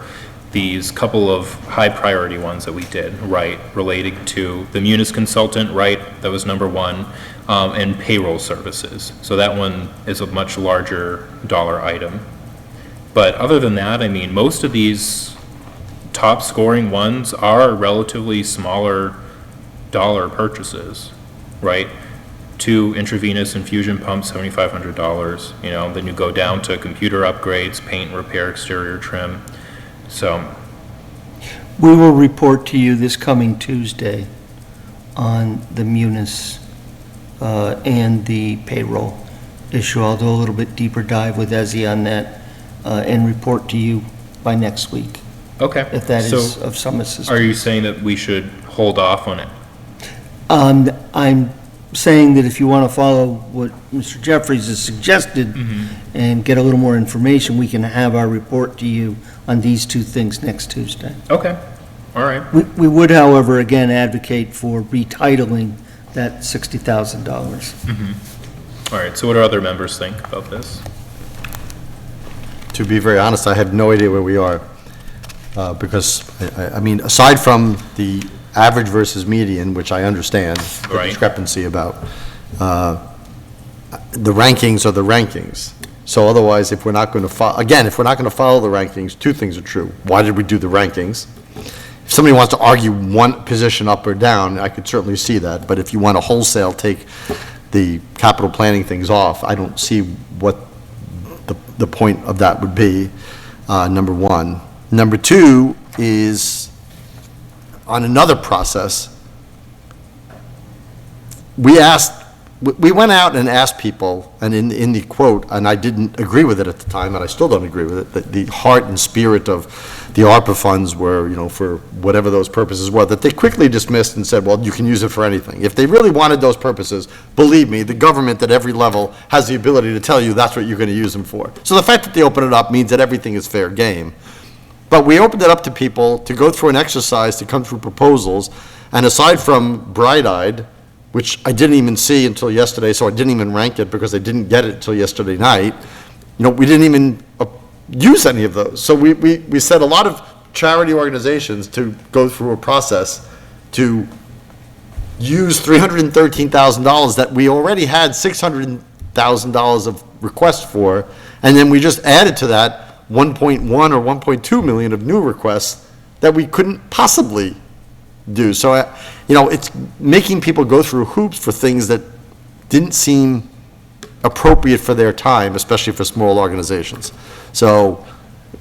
these couple of high priority ones that we did, right? Relating to the Munis consultant, right? That was number one, and payroll services. So that one is a much larger dollar item. But other than that, I mean, most of these top scoring ones are relatively smaller dollar purchases, right? 2 intravenous infusion pumps, $7,500, you know, then you go down to computer upgrades, paint, repair, exterior trim. So, We will report to you this coming Tuesday on the Munis and the payroll issue. I'll do a little bit deeper dive with Ezzy on that and report to you by next week, okay. if that is So of some assistance. are you saying that we should hold off on it? I'm saying that if you want to follow what Mr. Jeffries has suggested and get a little more information, we can have our report to you on these two things next Tuesday. Okay, all right. We would, however, again advocate for retitling that $60,000. All right, so what do other members think about this? To be very honest, I have no idea where we are, because, I mean, aside from the average versus median, which I understand the Right. discrepancy about, the rankings are the rankings. So otherwise, if we're not going to again, if we're not going to follow the rankings, two things are true. Why did we do the rankings? If somebody wants to argue one position up or down, I could certainly see that, but if you want to wholesale take the capital planning things off, I don't see what the point of that would be, number one. Number two is, on another process, we went out and asked people, and in the quote, and I didn't agree with it at the time, and I still don't agree with it, that the heart and spirit of the ARPA funds were, you know, for whatever those purposes were, that they quickly dismissed and said, well, you can use it for anything. If they really wanted those purposes, believe me, the government at every level has the ability to tell you that's what you're going to use them for. So the fact that they open it up means that everything is fair game. But we opened it up to people to go through an exercise, to come through proposals, and aside from Bright-Eyed, which I didn't even see until yesterday, so I didn't even rank it because I didn't get it until yesterday night, you know, we didn't even use any of those. So we set a lot of charity organizations to go through a process to use $313,000 that we already had $600,000 of requests for, and then we just added to that 1.1 or 1.2 million of new requests that we couldn't possibly do. So, you know, it's making people go through hoops for things that didn't seem appropriate for their time, especially for small organizations. So,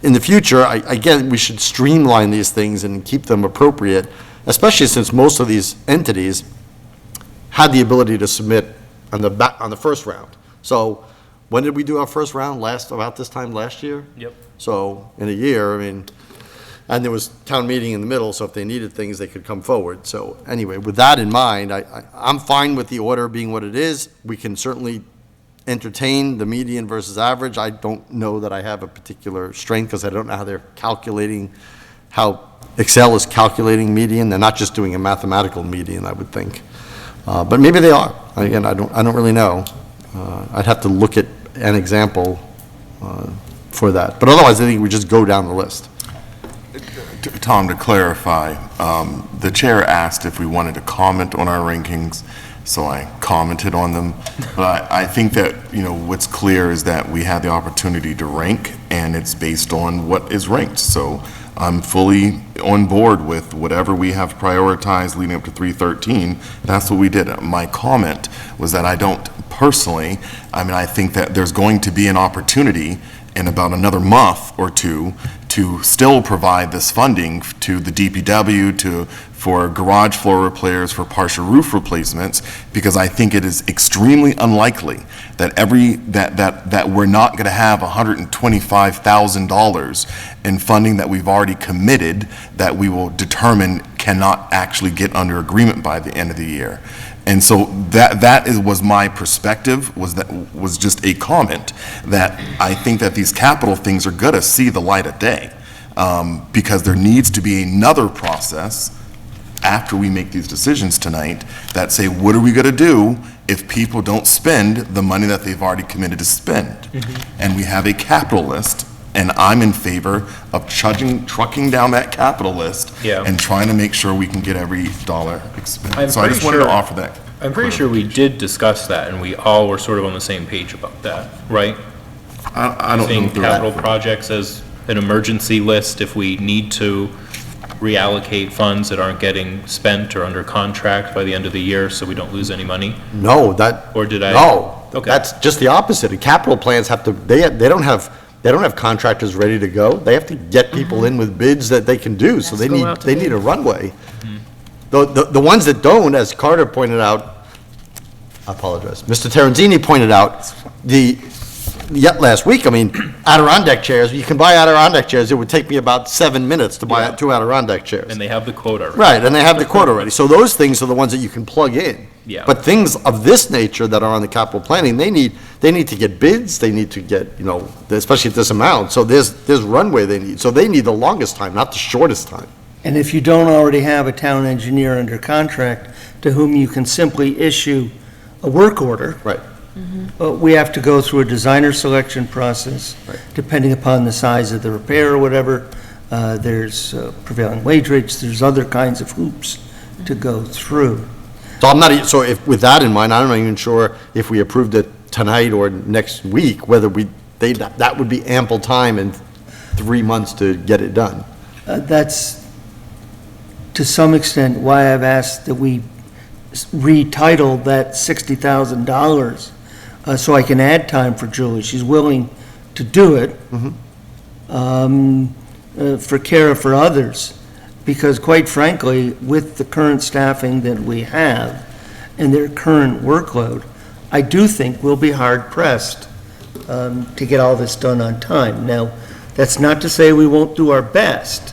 in the future, again, we should streamline these things and keep them appropriate, especially since most of these entities had the ability to submit on the first round. So, when did we do our first round? About this time last year? Yep. So, in a year, I mean, and there was town meeting in the middle, so if they needed things, they could come forward. So, anyway, with that in mind, I'm fine with the order being what it is. We can certainly entertain the median versus average. I don't know that I have a particular strength, because I don't know how they're calculating, how Excel is calculating median. They're not just doing a mathematical median, I would think. But maybe they are. Again, I don't really know. I'd have to look at an example for that. But otherwise, I think we just go down the list. Tom, to clarify, the chair asked if we wanted to comment on our rankings, so I commented on them. But I think that, you know, what's clear is that we had the opportunity to rank, and it's based on what is ranked. So I'm fully on board with whatever we have prioritized leading up to 313. That's what we did. My comment was that I don't personally, I think that there's going to be an opportunity in about another month or two to still provide this funding to the DPW, for garage floor repairs, for partial roof replacements, because I think it is extremely unlikely that that we're not going to have $125,000 in funding that we've already committed that we will determine cannot actually get under agreement by the end of the year. And so was my perspective, was just a comment that I think that these capital things are going to see the light of day, because there needs to be another process after we make these decisions tonight that say, what are we going to do if people don't spend the money that they've already committed to spend? And we have a capital list, and I'm in favor of trucking down that capital list Yeah. and trying to make sure we can get every dollar expended. I'm So I just pretty wanted to sure- offer that. I'm pretty sure we did discuss that, and we all were sort of on the same page about that, right? I don't know Seeing if they're capital at- projects as an emergency list if we need to reallocate funds that aren't getting spent or under contract by the end of the year, so we don't lose any money. No, that. Or did I- No. Okay. That's just the opposite. The capital plans have to, they don't have contractors ready to go. They have to get people in with bids that they can do, so Yes, they go need, out to they need bid. a runway. The ones that don't, as Carter pointed out, I apologize, Mr. Terenzini pointed out, last week, I mean, Adirondack chairs, you can buy Adirondack chairs, it would take me about 7 minutes to buy Yeah. 2 Adirondack chairs. And they have the quota already. Right, and they have the quote already. So those things are the ones that you can plug in. Yeah. But things of this nature that are on the capital planning, they need to get bids, they need to get, especially at this amount. So there's runway they need. So they need the longest time, not the shortest time. And if you don't already have a town engineer under contract to whom you can simply issue a work order. Right. We have to go through a designer selection process, Right. depending upon the size of the repair or whatever. There's prevailing wage rates, there's other kinds of hoops to go through. So if, with that in mind, I'm not even sure if we approved it tonight or next week, whether that would be ample time in 3 months to get it done. That's, to some extent, why I've asked that we retitle that $60,000, so I can add time for Julie. She's willing to do it for care for others, because quite frankly, with the current staffing that we have and their current workload, I do think we'll be hard pressed to get all this done on time. Now, that's not to say we won't do our best.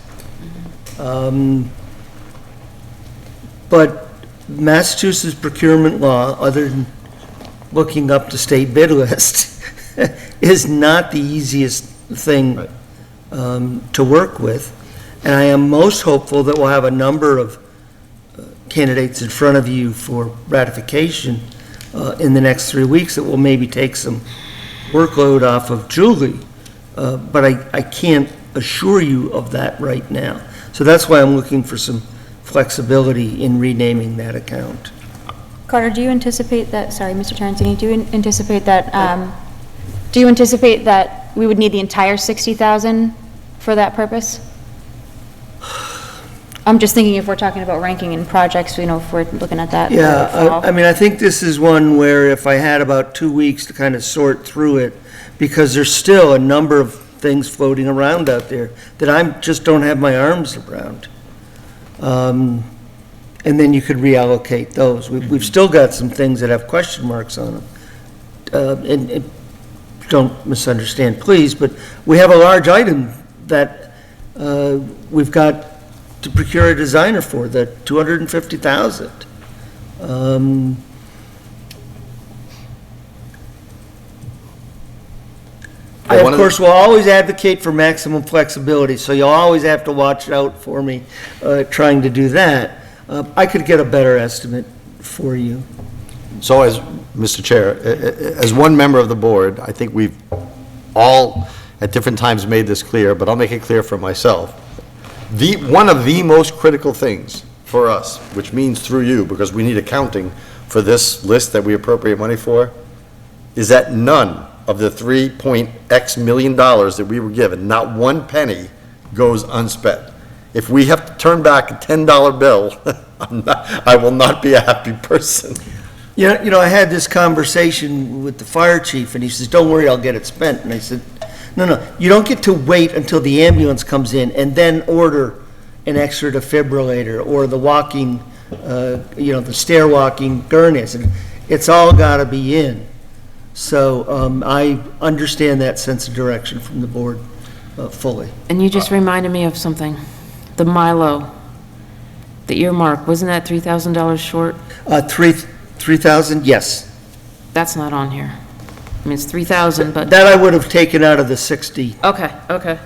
But Massachusetts procurement law, other than looking up the state bid list, is not the easiest thing to work with. And I am most hopeful that we'll have a number of candidates in front of you for ratification in the next 3 weeks that will maybe take some workload off of Julie. But I can't assure you of that right now. So that's why I'm looking for some flexibility in renaming that account. Carter, do you anticipate that, sorry, Mr. Tarantini, do you anticipate that we would need the entire 60,000 for that purpose? I'm just thinking if we're talking about ranking in projects, if we're looking at that. Yeah, fall. I mean, I think this is one where if I had about 2 weeks to kind of sort through it, because there's still a number of things floating around out there that just don't have my arms around. And then you could reallocate those. We've still got some things that have question marks on them. And don't misunderstand, please, but we have a large item that we've got to procure a designer for, the $250,000. I, of course, will always advocate for maximum flexibility, so you'll always have to watch out for me trying to do that. I could get a better estimate for you. So as, Mr. Chair, as one member of the board, I think we've all at different times made this clear, but I'll make it clear for myself. One of the most critical things for us, which means through you, because we need accounting for this list that we appropriate money for, is that none of the $3.X million that we were given, not one penny goes unspent. If we have to turn back a $10 bill, I will not be a happy person. I had this conversation with the fire chief, and he says, "Don't worry, I'll get it spent." And I said, No, you don't get to wait until the ambulance comes in and then order an extra defibrillator or the walking, the stair walking gurneys. It's all got to be in. So I understand that sense of direction from the board fully. And you just reminded me of something. The Milo, the earmark, wasn't that $3,000 short? 3,000, yes. That's not on here. I mean, it's 3,000, but, That I would have taken out of the 60. okay.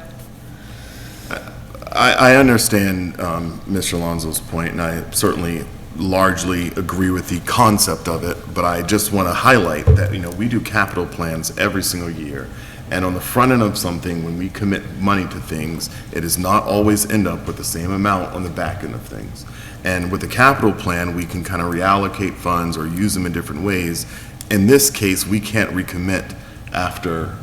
I understand Mr. Alonso's point, and I certainly largely agree with the concept of it, but I just want to highlight that, we do capital plans every single year, and on the front end of something, when we commit money to things, it does not always end up with the same amount on the back end of things. And with the capital plan, we can kind of reallocate funds or use them in different ways. In this case, we can't recommit after,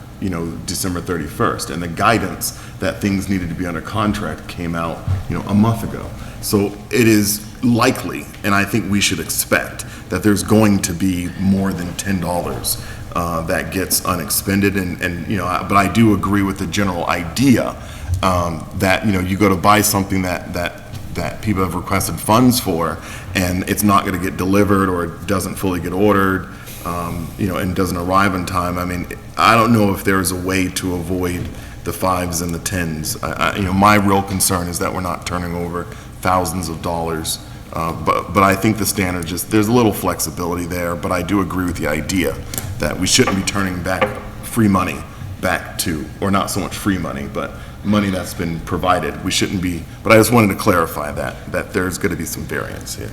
December 31st. And the guidance that things needed to be under contract came out, a month ago. So it is likely, and I think we should expect, that there's going to be more than $10 that gets unexpended. But I do agree with the general idea that, you go to buy something that people have requested funds for, and it's not going to get delivered, or it doesn't fully get ordered, and doesn't arrive in time. I mean, I don't know if there's a way to avoid the 5s and the 10s. My real concern is that we're not turning over thousands of dollars. But I think the standard there's a little flexibility there, but I do agree with the idea that we shouldn't be turning back free money back to, or not so much free money, but money that's been provided. We shouldn't be, but I just wanted to clarify that there's going to be some variance here.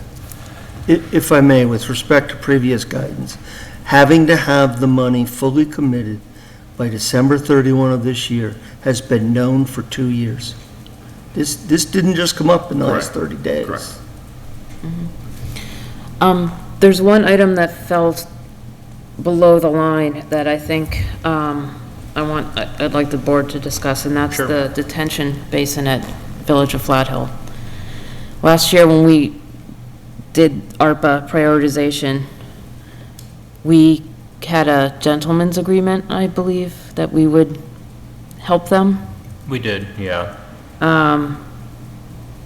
If I may, with respect to previous guidance, having to have the money fully committed by December 31 of this year has been known for 2 years. This didn't just come up in the last 30 days. Correct. There's one item that fell below the line that I think I'd like the board to discuss, and that's the detention basin at Village of Flat Hill. Last year, when we did ARPA prioritization, we had a gentleman's agreement, I believe, that we would help them. We did, yeah.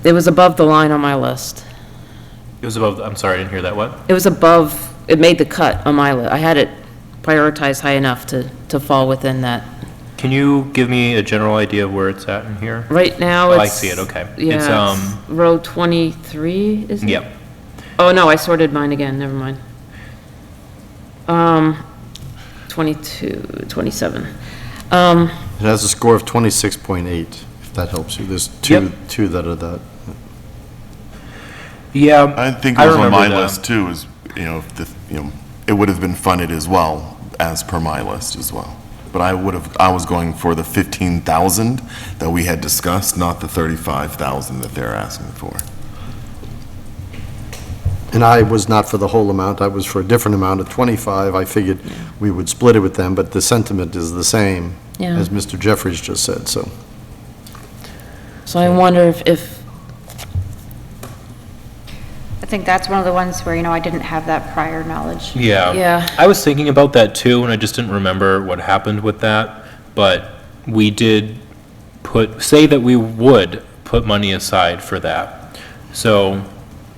It was above the line on my list. It was above, I'm sorry, I didn't hear that, what? It was above, it made the cut on my list. I had it prioritized high enough to fall within that. Can you give me a general idea of where it's at in here? Right now, Oh, it's... I see it, okay. Yeah, It's, it's row 23, isn't it? Yep. Oh, no, I sorted mine again, never mind. 22, 27. It has a score of 26.8, if that helps you. There's two that are that. Yeah. I think it was on remember my that. list too, it would have been funded as well, as per my list as well. But I was going for the 15,000 that we had discussed, not the 35,000 that they're asking for. And I was not for the whole amount, I was for a different amount of 25. I figured we would split it with them, but the sentiment is the same, Yeah. as Mr. Jeffries just said, so. So I wonder if I think that's one of the ones where, I didn't have that prior knowledge. Yeah. Yeah. I was thinking about that too, and I just didn't remember what happened with that. But we did say that we would put money aside for that. So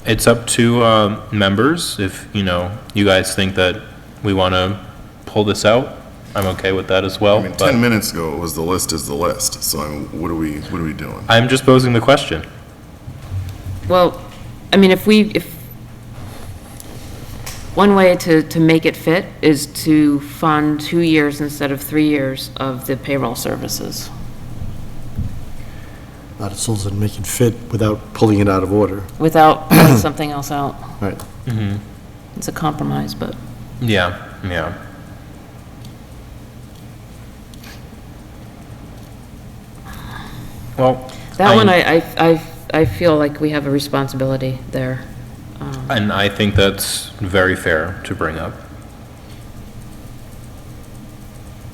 it's up to members. If, you guys think that we want to pull this out, I'm okay with that as well. I mean, but 10 minutes ago, it was the list is the list, so what are we doing? I'm just posing the question. well, I mean, if one way to make it fit is to fund 2 years instead of 3 years of the payroll services. Not as long as it make it fit without pulling it out of order. Without pulling something else out. Right. It's a compromise, but. Yeah, yeah. Well. That one, I feel like we have a responsibility there. And I think that's very fair to bring up.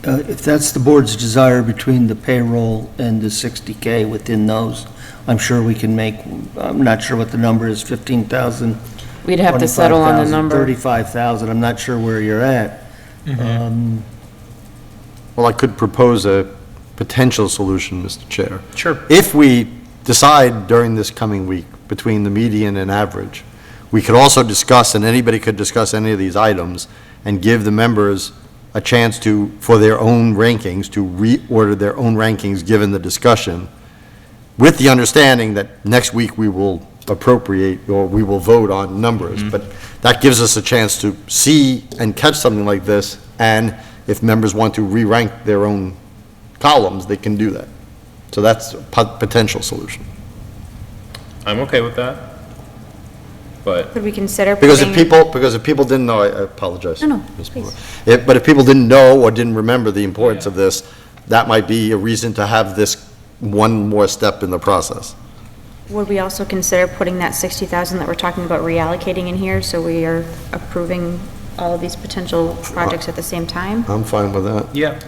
If that's the board's desire between the payroll and the 60K within those, I'm sure we can make, I'm not sure what the number is, 15,000. We'd have to settle on the 25,000, number. 35,000, I'm not sure where you're at. Well, I could propose a potential solution, Mr. Chair. Sure. If we decide during this coming week, between the median and average, we could also discuss, and anybody could discuss any of these items, and give the members a chance to, for their own rankings, to reorder their own rankings given the discussion, with the understanding that next week we will appropriate, or we will vote on numbers. But that gives us a chance to see and catch something like this, and if members want to re-rank their own columns, they can do that. So that's a potential solution. I'm okay with that. But, Could we consider Because putting? if people didn't know, I apologize. No, no, Ms. please. Moore. But if people didn't know or didn't remember the importance of this, that might be a reason to have this one more step in the process. Would we also consider putting that 60,000 that we're talking about reallocating in here, so we are approving all of these potential projects at the same time? I'm fine with that. yeah,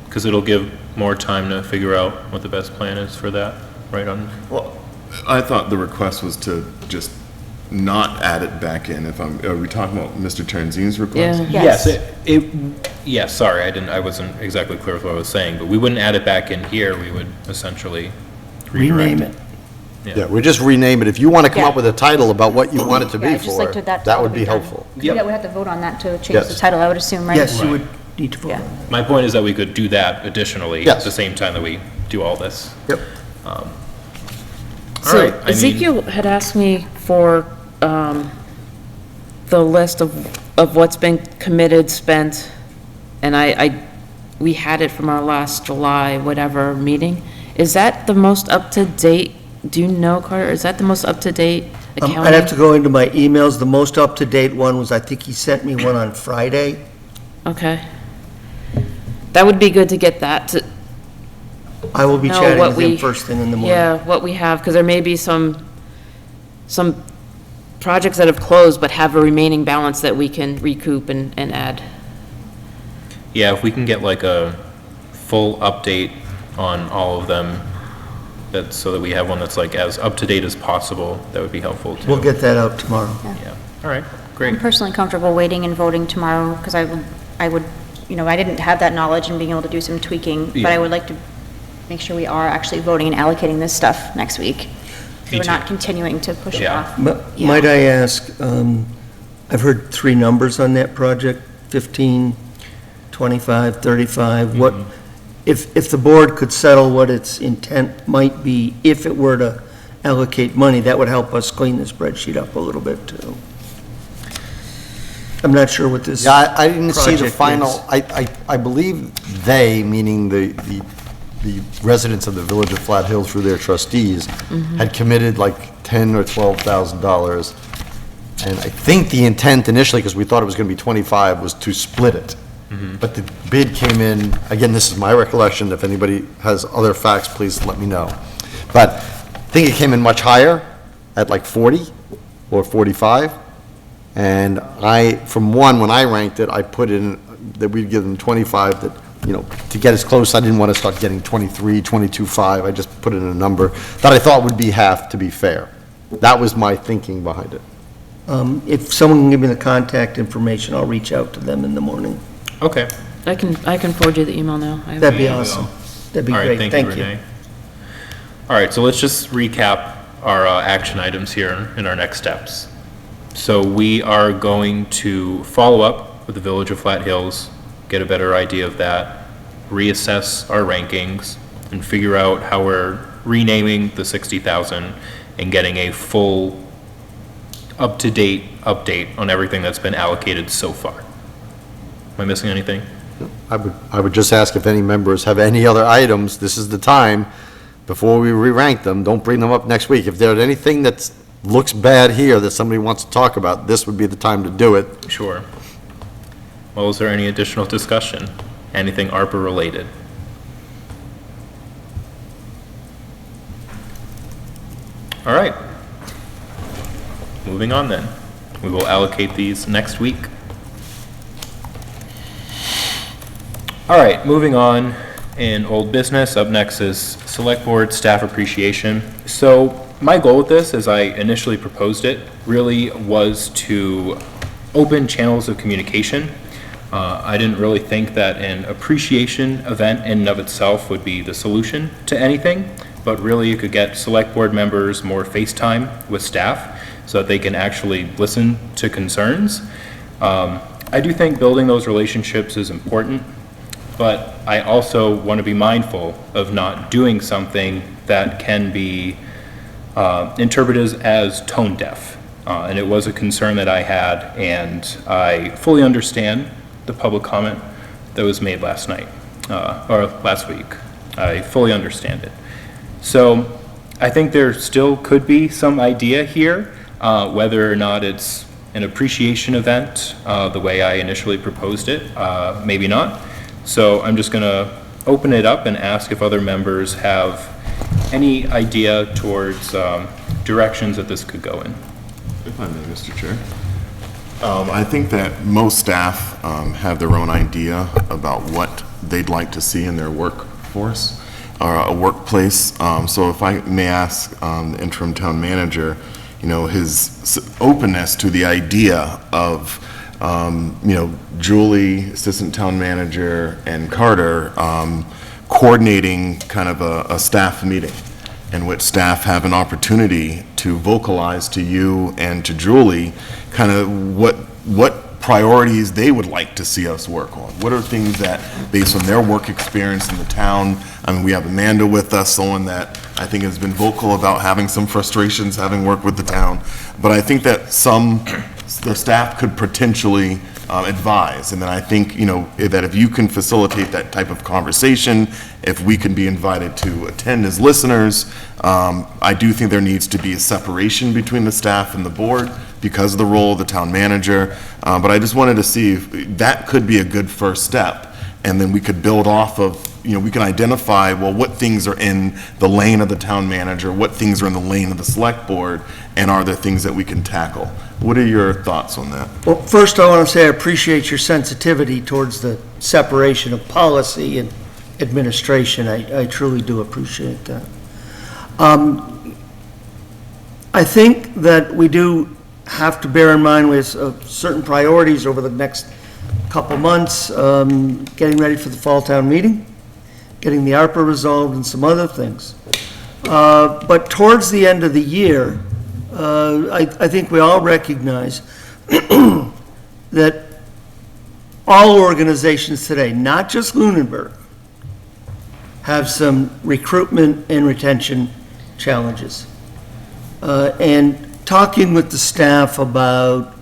because it'll give more time to figure out what the best plan is for that, right on. Well, I thought the request was to just not add it back in. Are we talking about Mr. Terenzini's request? Yeah. Yes. Yes, sorry, I wasn't exactly clear with what I was saying, but we wouldn't add it back in here, we would essentially redirect. Rename it. Yeah, we just rename it. If you want to come Yeah. up with a title about what you want it to Yeah, be I'd just like for, to that that would to be done. helpful. Yep. Yeah, we have to vote on that to change Yes. the title, I would assume, right? Yes, you would need to vote Yeah. on that. My point is that we could do that additionally at Yes. the same time that we do all this. Yep. All So right, I mean- Ezekiel had asked me for the list of what's been committed, spent, and we had it from our last July, whatever, meeting. Is that the most up-to-date, do you know, Carter, is that the most up-to-date accounting? I'd have to go into my emails. The most up-to-date one was, I think he sent me one on Friday. Okay. That would be good to get that, to I will be know chatting what with him we. first thing in the morning. Yeah, what we have, because there may be some projects that have closed but have a remaining balance that we can recoup and add. Yeah, if we can get like a full update on all of them, so that we have one that's like as up-to-date as possible, that would be helpful too. We'll get that out tomorrow. Yeah, all right, I'm great. personally comfortable waiting and voting tomorrow, because I would, you know, I didn't have that knowledge and being able to do some tweaking, but I Yeah. would like to make sure we are actually voting and allocating this stuff next week. So Me we're too. not continuing to push it Yeah. off. M- Might I ask, I've heard three numbers on that project, 15, 25, 35. What, if the board could settle what its intent might be, if it were to allocate money, that would help us clean the spreadsheet up a little bit, too. I'm not sure what this Yeah, I didn't see the project final, is. I believe they, meaning the residents of the Village of Flat Hill through their trustees, had committed like $10,000 or $12,000. And I think the intent initially, because we thought it was going to be 25, was to split it. But the bid came in, again, this is my recollection, if anybody has other facts, please let me know. But I think it came in much higher, at like 40 or 45. And when I ranked it, I put in that we'd give them 25, that, you know, to get as close, I didn't want to start getting 23, 22.5. I just put in a number that I thought would be half, to be fair. That was my thinking behind it. If someone can give me the contact information, I'll reach out to them in the morning. Okay, I can forward you the email now. I have That'd be it. awesome. That'd be all right, great. thank you, Renee. All right, so let's just recap our action items here in our next steps. So we are going to follow up with the Village of Flat Hills, get a better idea of that, reassess our rankings, and figure out how we're renaming the 60,000 and getting a full, up-to-date update on everything that's been allocated so far. Am I missing anything? I would just ask if any members have any other items, this is the time, before we re-rank them, don't bring them up next week. If there's anything that looks bad here that somebody wants to talk about, this would be the time to do it. Sure. Well, is there any additional discussion? Anything ARPA related? All right. Moving on then. We will allocate these next week. All right, moving on in old business. Up next is Select Board Staff Appreciation. So my goal with this, as I initially proposed it, really was to open channels of communication. I didn't really think that an appreciation event in and of itself would be the solution to anything, but really it could get Select Board members more face time with staff so that they can actually listen to concerns. I do think building those relationships is important, but I also want to be mindful of not doing something that can be interpreted as tone deaf. And it was a concern that I had, and I fully understand the public comment that was made last night, or last week. I fully understand it. So I think there still could be some idea here, whether or not it's an appreciation event, the way I initially proposed it, maybe not. So I'm just going to open it up and ask if other members have any idea towards directions that this could go in. If I may, Mr. Chair. I think that most staff have their own idea about what they'd like to see in their workforce or a workplace. So if I may ask the interim town manager, you know, his openness to the idea of, you know, Julie, assistant town manager, and Carter coordinating kind of a staff meeting in which staff have an opportunity to vocalize to you and to Julie kind of what priorities they would like to see us work on. What are things that, based on their work experience in the town, I mean, we have Amanda with us, someone that I think has been vocal about having some frustrations having worked with the town, but I think that the staff could potentially advise, and then I think, you know, that if you can facilitate that type of conversation, if we can be invited to attend as listeners, I do think there needs to be a separation between the staff and the board because of the role of the town manager, but I just wanted to see if that could be a good first step, and then we could build off of, you know, we can identify, well, what things are in the lane of the town manager, what things are in the lane of the select board, and are there things that we can tackle? What are your thoughts on that? Well, first I want to say I appreciate your sensitivity towards the separation of policy and administration. I truly do appreciate that. I think that we do have to bear in mind with certain priorities over the next couple months, getting ready for the fall town meeting, getting the ARPA resolved, and some other things. But towards the end of the year, I think we all recognize that all organizations today, not just Lunenburg, have some recruitment and retention challenges. And talking with the staff about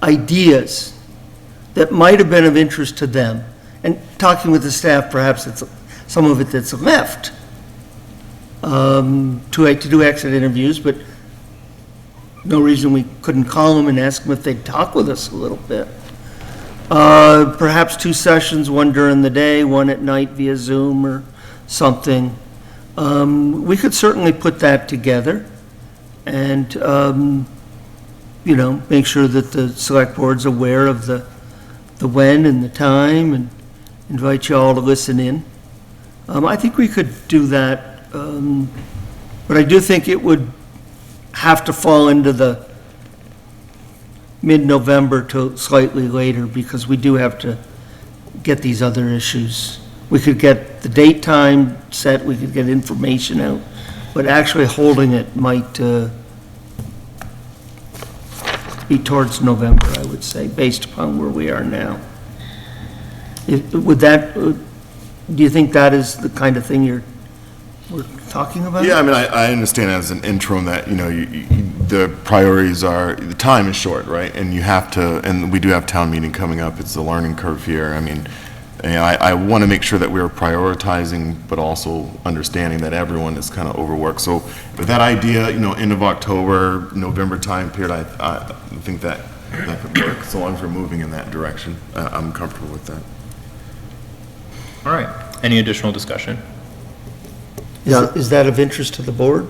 ideas that might have been of interest to them, and talking with the staff, perhaps it's some of it that's left, to do exit interviews, but no reason we couldn't call them and ask them if they'd talk with us a little bit. Perhaps 2 sessions, one during the day, one at night via Zoom or something. We could certainly put that together and, you know, make sure that the select board's aware of the when and the time, and invite you all to listen in. I think we could do that, but I do think it would have to fall into the mid-November to slightly later, because we do have to get these other issues. We could get the date time set, we could get information out, but actually holding it might be towards November, I would say, based upon where we are now. Would that, do you think that is the kind of thing we're talking about? Yeah, I mean, I understand as an interim that, you know, the priorities are, the time is short, right? And you have to, and we do have town meeting coming up, it's a learning curve here. I mean, you know, I want to make sure that we're prioritizing, but also understanding that everyone is kind of overworked. So with that idea, you know, end of October, November time period, I think that could work, so long as we're moving in that direction. I'm comfortable with that. All right. Any additional discussion? Is that of interest to the board?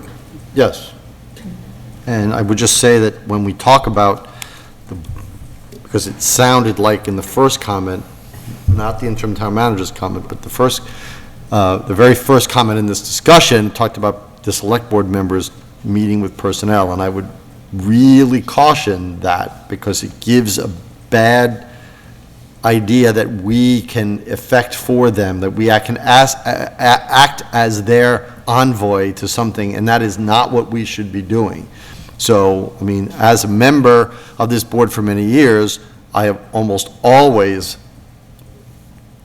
Yes. And I would just say that when we talk about, because it sounded like in the first comment, not the interim town manager's comment, but the very first comment in this discussion talked about the select board members meeting with personnel, and I would really caution that, because it gives a bad idea that we can effect for them, that we can act as their envoy to something, and that is not what we should be doing. So, I mean, as a member of this board for many years, I have almost always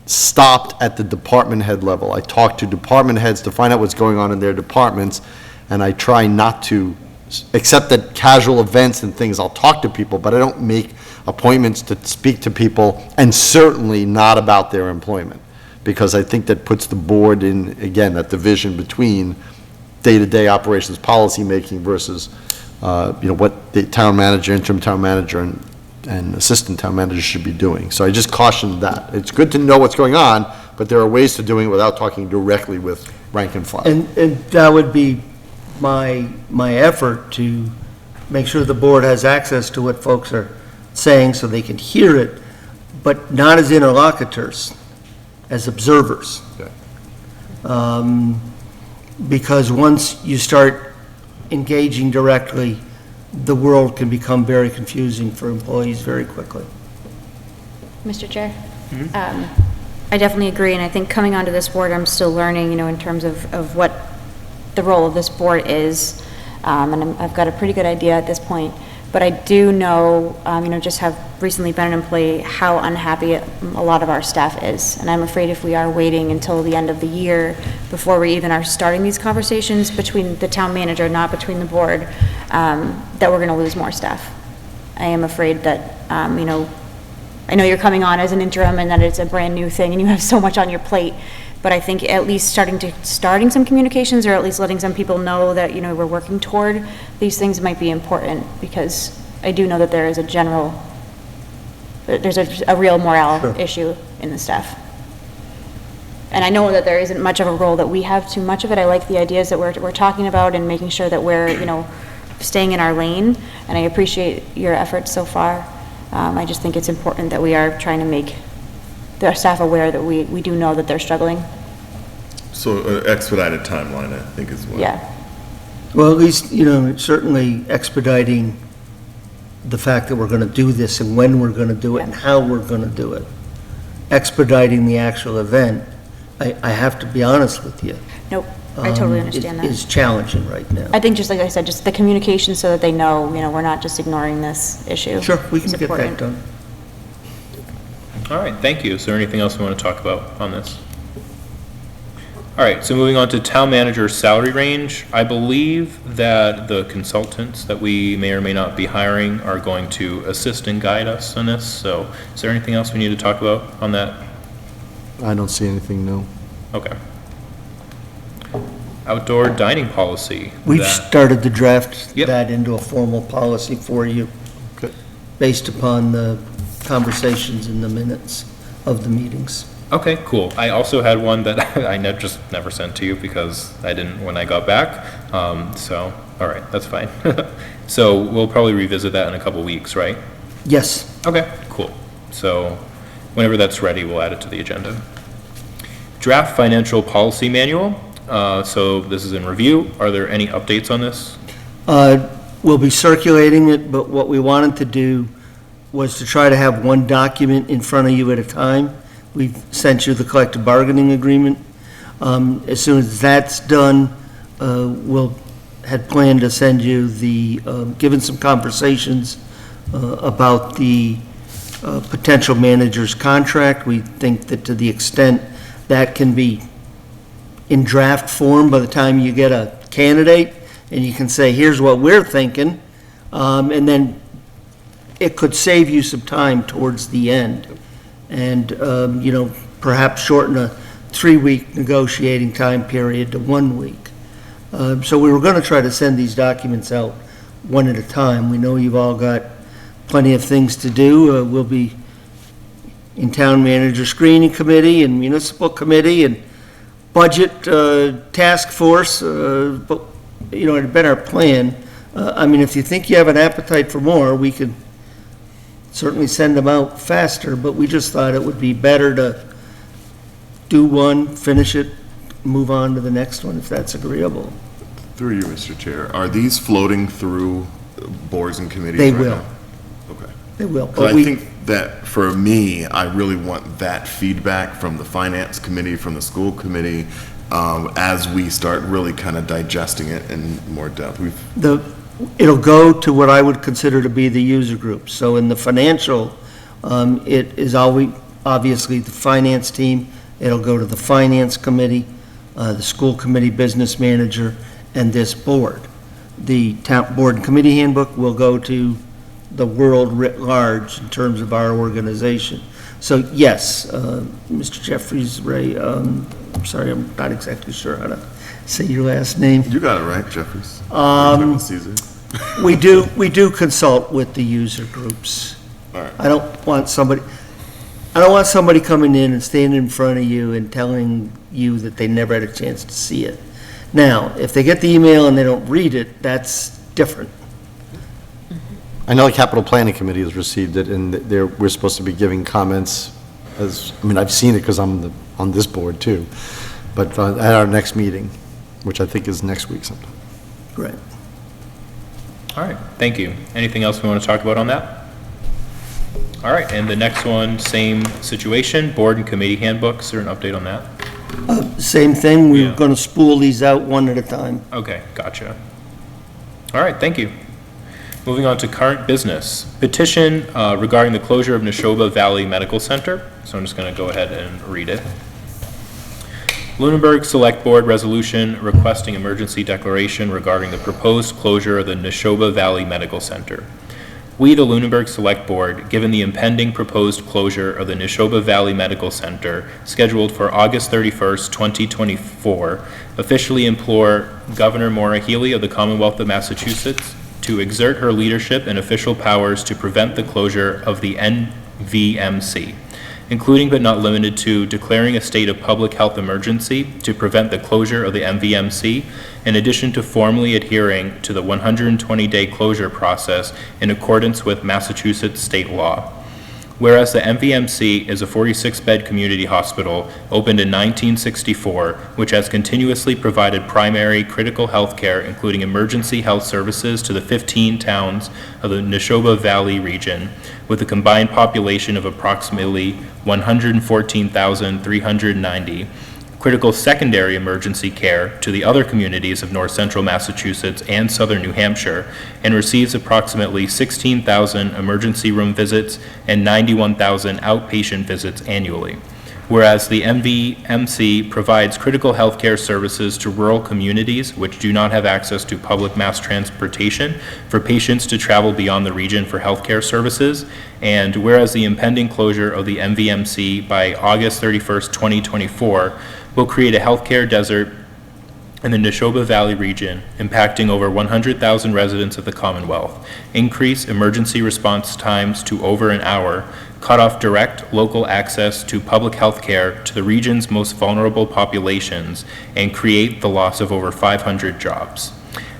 stopped at the department head level. I talk to department heads to find out what's going on in their departments, and I try not to, except at casual events and things, I'll talk to people, but I don't make appointments to speak to people, and certainly not about their employment, because I think that puts the board in, again, that division between day-to-day operations policy-making versus, what the town manager, interim town manager, and assistant town manager should be doing. So I just cautioned that. It's good to know what's going on, but there are ways to doing it without talking directly with rank and file. And that would be my effort, to make sure the board has access to what folks are saying so they can hear it, but not as interlocutors, as observers. Okay. Because once you start engaging directly, the world can become very confusing for employees very quickly. Mr. Chair? I definitely agree, and I think coming onto this board, I'm still learning, in terms of what the role of this board is, and I've got a pretty good idea at this point. But I do know, just have recently been an employee, how unhappy a lot of our staff is. And I'm afraid if we are waiting until the end of the year before we even are starting these conversations between the town manager, not between the board, that we're going to lose more staff. I am afraid that, I know you're coming on as an interim and that it's a brand-new thing and you have so much on your plate. But I think at least starting some communications, or at least letting some people know that, we're working toward these things might be important, because I do know that there is there's a real morale issue in the staff. And I know that there isn't much of a role that we have too much of it. I like the ideas that we're talking about and making sure that we're, staying in our lane, and I appreciate your efforts so far. I just think it's important that we are trying to make the staff aware that we do know that they're struggling. So expedited timeline, I think, is what. Yeah. Well, at least, certainly expediting the fact that we're going to do this and when we're going to do it and how we're going to do it. Expediting the actual event, I have to be honest with you. Nope, I totally understand that. Is challenging right now. I think, just like I said, just the communication so that they know, we're not just ignoring this issue. Sure, we can is get that important. done. All right, thank you. Is there anything else we want to talk about on this? All right, so moving on to town manager's salary range. I believe that the consultants that we may or may not be hiring are going to assist and guide us on this. So is there anything else we need to talk about on that? I don't see anything new. Okay. Outdoor dining policy. We've That- started to draft Yep. that into a formal policy for you, Okay. based upon the conversations in the minutes of the meetings. Okay, cool. I also had one that I just never sent to you because I didn't when I got back. So, all right, that's fine. So we'll probably revisit that in a couple weeks, right? Yes. Okay, cool. So whenever that's ready, we'll add it to the agenda. Draft financial policy manual. So this is in review. Are there any updates on this? We'll be circulating it, but what we wanted to do was to try to have one document in front of you at a time. We've sent you the collective bargaining agreement. As soon as that's done, had planned to send you given some conversations about the potential manager's contract. We think that to the extent that can be in draft form by the time you get a candidate, and you can say, here's what we're thinking, and then it could save you some time towards the end. And, perhaps shorten a 3-week negotiating time period to 1 week. So we were going to try to send these documents out one at a time. We know you've all got plenty of things to do. We'll be in town manager screening committee and municipal committee and budget task force, but, it had been our plan. If you think you have an appetite for more, we could certainly send them out faster, but we just thought it would be better to do one, finish it, move on to the next one, if that's agreeable. Through you, Mr. Chair, are these floating through boards and committees They right will. now? Okay. They will. But I think that, for me, I really want that feedback from the finance committee, from the school committee, as we start really kind of digesting it in more depth. It'll go to what I would consider to be the user group. So in the financial, it is always, obviously, the finance team. It'll go to the finance committee, the school committee business manager, and this board. The town board and committee handbook will go to the world writ large in terms of our organization. So yes, Mr. Jeffries, Ray, I'm sorry, I'm not exactly sure how to say your last name. You got it right, Jeffries. Caesar. We do consult with the user groups. All right. I don't want somebody coming in and standing in front of you and telling you that they never had a chance to see it. Now, if they get the email and they don't read it, that's different. I know the capital planning committee has received it, and we're supposed to be giving comments I've seen it because I'm on this board too, but at our next meeting, which I think is next week sometime. Right. All right, thank you. Anything else we want to talk about on that? All right, and the next one, same situation, board and committee handbooks, is there an update on that? Same thing, we're Yeah. going to spool these out one at a time. Okay, gotcha. All right, thank you. Moving on to current business. Petition regarding the closure of Neshoba Valley Medical Center. So I'm just going to go ahead and read it. Lunenburg Select Board Resolution requesting emergency declaration regarding the proposed closure of the Neshoba Valley Medical Center. We, the Lunenburg Select Board, given the impending proposed closure of the Neshoba Valley Medical Center, scheduled for August 31st, 2024, officially implore Governor Maura Healey of the Commonwealth of Massachusetts to exert her leadership and official powers to prevent the closure of the NVMC, including but not limited to declaring a state of public health emergency to prevent the closure of the MVMC, in addition to formally adhering to the 120-day closure process in accordance with Massachusetts state law. Whereas the MVMC is a 46-bed community hospital opened in 1964, which has continuously provided primary critical health care, including emergency health services, to the 15 towns of the Neshoba Valley region, with a combined population of approximately 114,390, critical secondary emergency care to the other communities of north central Massachusetts and southern New Hampshire, and receives approximately 16,000 emergency room visits and 91,000 outpatient visits annually. Whereas the MVMC provides critical health care services to rural communities which do not have access to public mass transportation for patients to travel beyond the region for healthcare services, and whereas the impending closure of the MVMC by August 31st, 2024 will create a healthcare desert in the Neshoba Valley region, impacting over 100,000 residents of the Commonwealth, increase emergency response times to over an hour, cut off direct local access to public health care to the region's most vulnerable populations, and create the loss of over 500 jobs.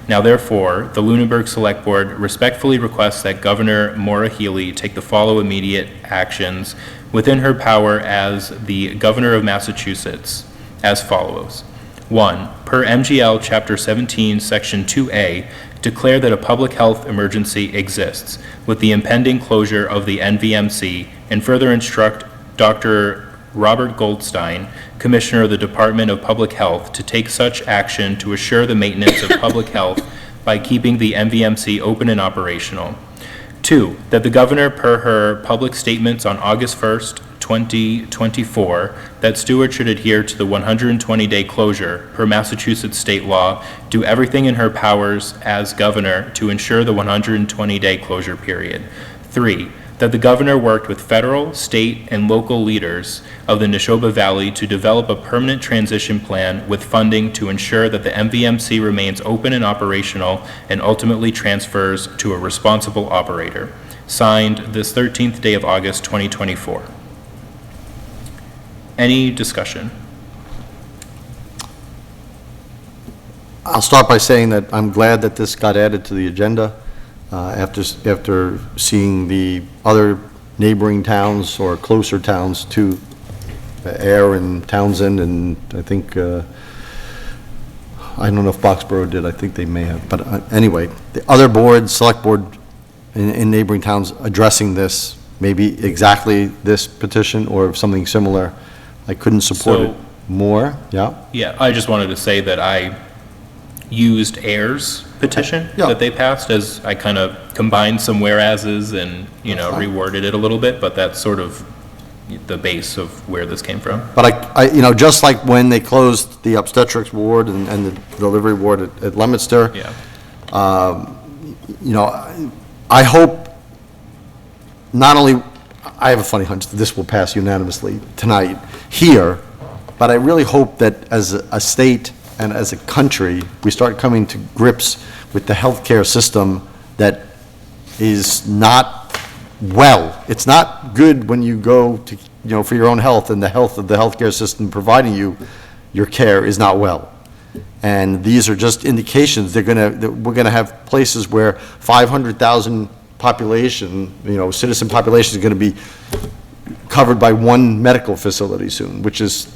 Now therefore, the Lunenburg Select Board respectfully requests that Governor Maura Healey take the following immediate actions within her power as the Governor of Massachusetts, as follows. 1. Per MGL Chapter 17, Section 2A, declare that a public health emergency exists with the impending closure of the NVMC, and further instruct Dr. Robert Goldstein, Commissioner of the Department of Public Health, to take such action to assure the maintenance of public health by keeping the NVMC open and operational. 2. That the Governor, per her public statements on August 1st, 2024, that Stewart should adhere to the 120-day closure per Massachusetts state law, do everything in her powers as governor to ensure the 120-day closure period. 3, that the governor worked with federal, state, and local leaders of the Neshoba Valley to develop a permanent transition plan with funding to ensure that the MVMC remains open and operational and ultimately transfers to a responsible operator. Signed this 13th day of August, 2024. Any discussion? I'll start by saying that I'm glad that this got added to the agenda after seeing the other neighboring towns or closer towns to Air and Townsend, and I think, I don't know if Boxborough did, I think they may have, but anyway, the other boards, select board in neighboring towns addressing this, maybe exactly this petition or something similar. I couldn't support it more, yeah? Yeah, I just wanted to say that I used AIR's petition Yeah. that they passed as I kind of combined some whereases and, reworded it a little bit, but that's sort of the base of where this came from. But I just like when they closed the obstetrics ward and the delivery ward at Leominster, Yeah. I hope not only, I have a funny hunch that this will pass unanimously tonight here, but I really hope that as a state and as a country, we start coming to grips with the healthcare system that is not well. It's not good when you go to, for your own health, and the health of the healthcare system providing you your care is not well. And these are just indications that we're gonna have places where 500,000 population, citizen population is gonna be covered by one medical facility soon, which is,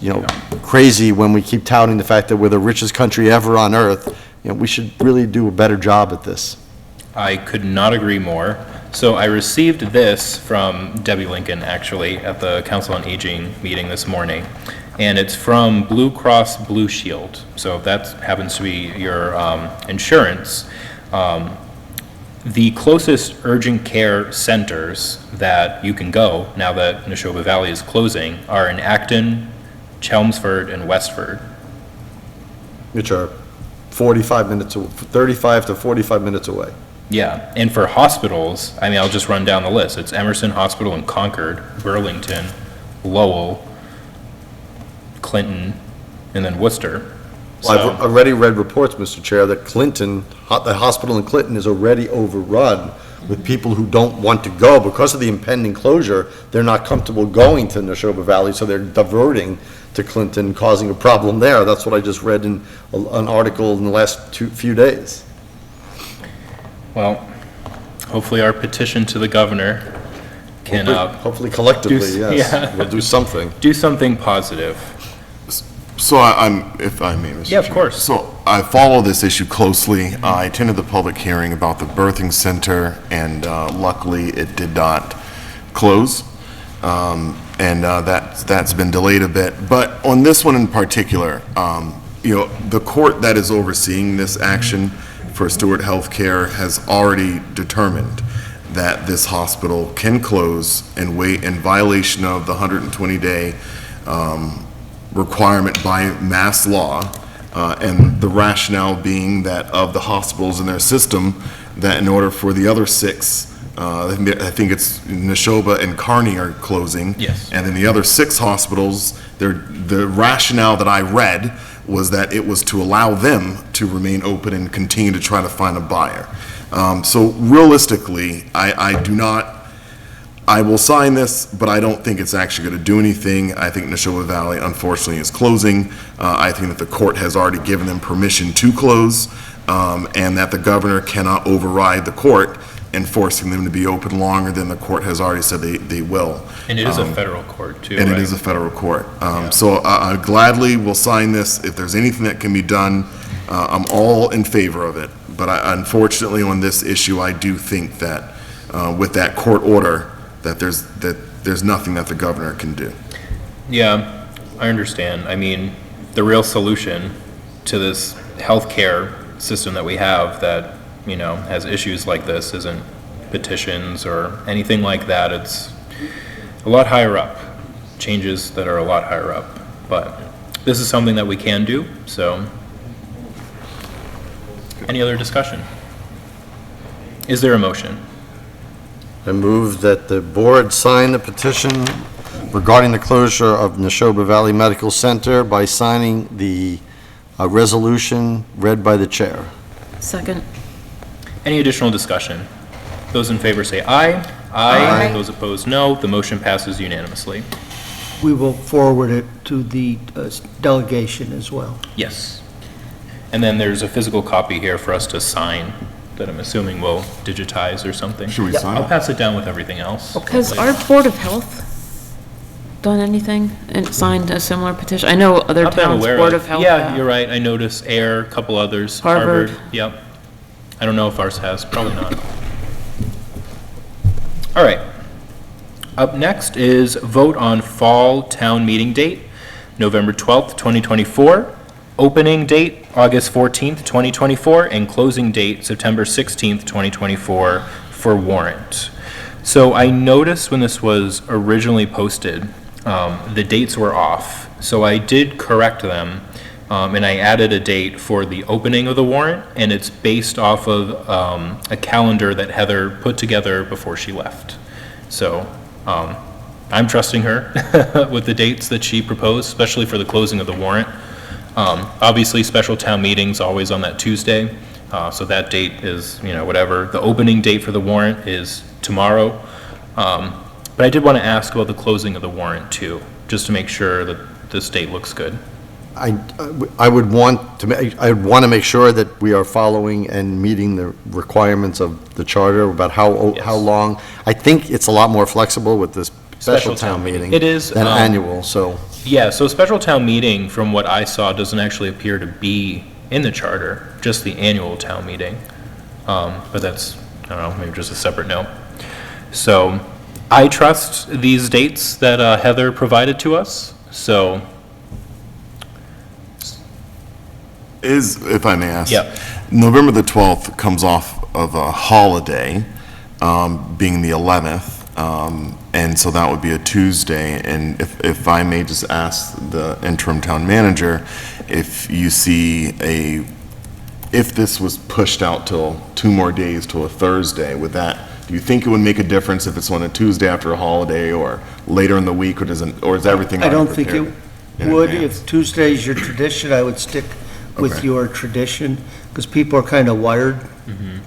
crazy when we keep touting the fact that we're the richest country ever on earth. We should really do a better job at this. I could not agree more. So I received this from Debbie Lincoln, actually, at the Council on Aging meeting this morning. And it's from Blue Cross Blue Shield. So if that happens to be your insurance, the closest urgent care centers that you can go, now that Neshoba Valley is closing, are in Acton, Chelmsford, and Westford. Which are 35 minutes, 35 to 45 minutes away. Yeah, and for hospitals, I'll just run down the list. It's Emerson Hospital in Concord, Burlington, Lowell, Clinton, and then Worcester. Well, I've already read reports, Mr. Chair, that the hospital in Clinton is already overrun with people who don't want to go. Because of the impending closure, they're not comfortable going to Neshoba Valley, so they're diverting to Clinton, causing a problem there. That's what I just read in an article in the last few days. Well, hopefully our petition to the governor can Hopefully collectively, yes, yeah. we'll do something. do something positive. So if I may, Mr. Yeah, of Chair. course. So I follow this issue closely. I attended the public hearing about the birthing center, and luckily it did not close. And that's been delayed a bit. But on this one in particular, the court that is overseeing this action for Stewart Healthcare has already determined that this hospital can close and wait in violation of the 120-day requirement by mass law, and the rationale being that of the hospitals in their system, that in order for the other six, I think it's Neshoba and Kearney are closing. Yes. And then the other six hospitals, the rationale that I read was that it was to allow them to remain open and continue to try to find a buyer. So realistically, I will sign this, but I don't think it's actually going to do anything. I think Neshoba Valley, unfortunately, is closing. I think that the court has already given them permission to close, and that the governor cannot override the court and forcing them to be open longer than the court has already said they will. And it is a federal court, too, And right? it is a federal court. So I gladly will sign this. If there's anything that can be done, I'm all in favor of it. But unfortunately, on this issue, I do think that with that court order, that there's nothing that the governor can do. Yeah, I understand. The real solution to this healthcare system that we have that, has issues like this isn't petitions or anything like that. It's a lot higher up, changes that are a lot higher up. But this is something that we can do, so. Any other discussion? Is there a motion? I move that the board sign the petition regarding the closure of Neshoba Valley Medical Center by signing the resolution read by the chair. Second. Any additional discussion? Those in favor say aye. Aye. Those opposed, no. The motion passes unanimously. We will forward it to the delegation as well. Yes. And then there's a physical copy here for us to sign that I'm assuming we'll digitize or something. Should we sign I'll it? pass it down with everything else. Has our Board of Health done anything and signed a similar petition? I know other Not that I'm towns' aware Board of Health Yeah, have. you're right. I noticed AIR, a couple others. Harvard. Yep. I don't know if ours has, probably not. All right. Up next is vote on fall town meeting date, November 12th, 2024. Opening date, August 14th, 2024, and closing date, September 16th, 2024, for warrant. So I noticed when this was originally posted, the dates were off. So I did correct them, and I added a date for the opening of the warrant, and it's based off of a calendar that Heather put together before she left. So I'm trusting her with the dates that she proposed, especially for the closing of the warrant. Obviously, special town meeting's always on that Tuesday, so that date is, whatever. The opening date for the warrant is tomorrow. But I did want to ask about the closing of the warrant too, just to make sure that this date looks good. I would want to make sure that we are following and meeting the requirements of the charter about how Yes. long. I think it's a lot more flexible with this special town meeting. It is, Than annual, so. Yeah, so special town meeting, from what I saw, doesn't actually appear to be in the charter, just the annual town meeting. But that's, I don't know, maybe just a separate note. So I trust these dates that Heather provided to us, so. If I may ask? Yeah. November the 12th comes off of a holiday, being the 11th, and so that would be a Tuesday. And if I may just ask the interim town manager, if you see if this was pushed out till 2 more days to a Thursday, do you think it would make a difference if it's on a Tuesday after a holiday or later in the week, or is everything I already don't think prepared it in would. advance? If Tuesday's your tradition, I would stick with Okay. your tradition, because people are kind of wired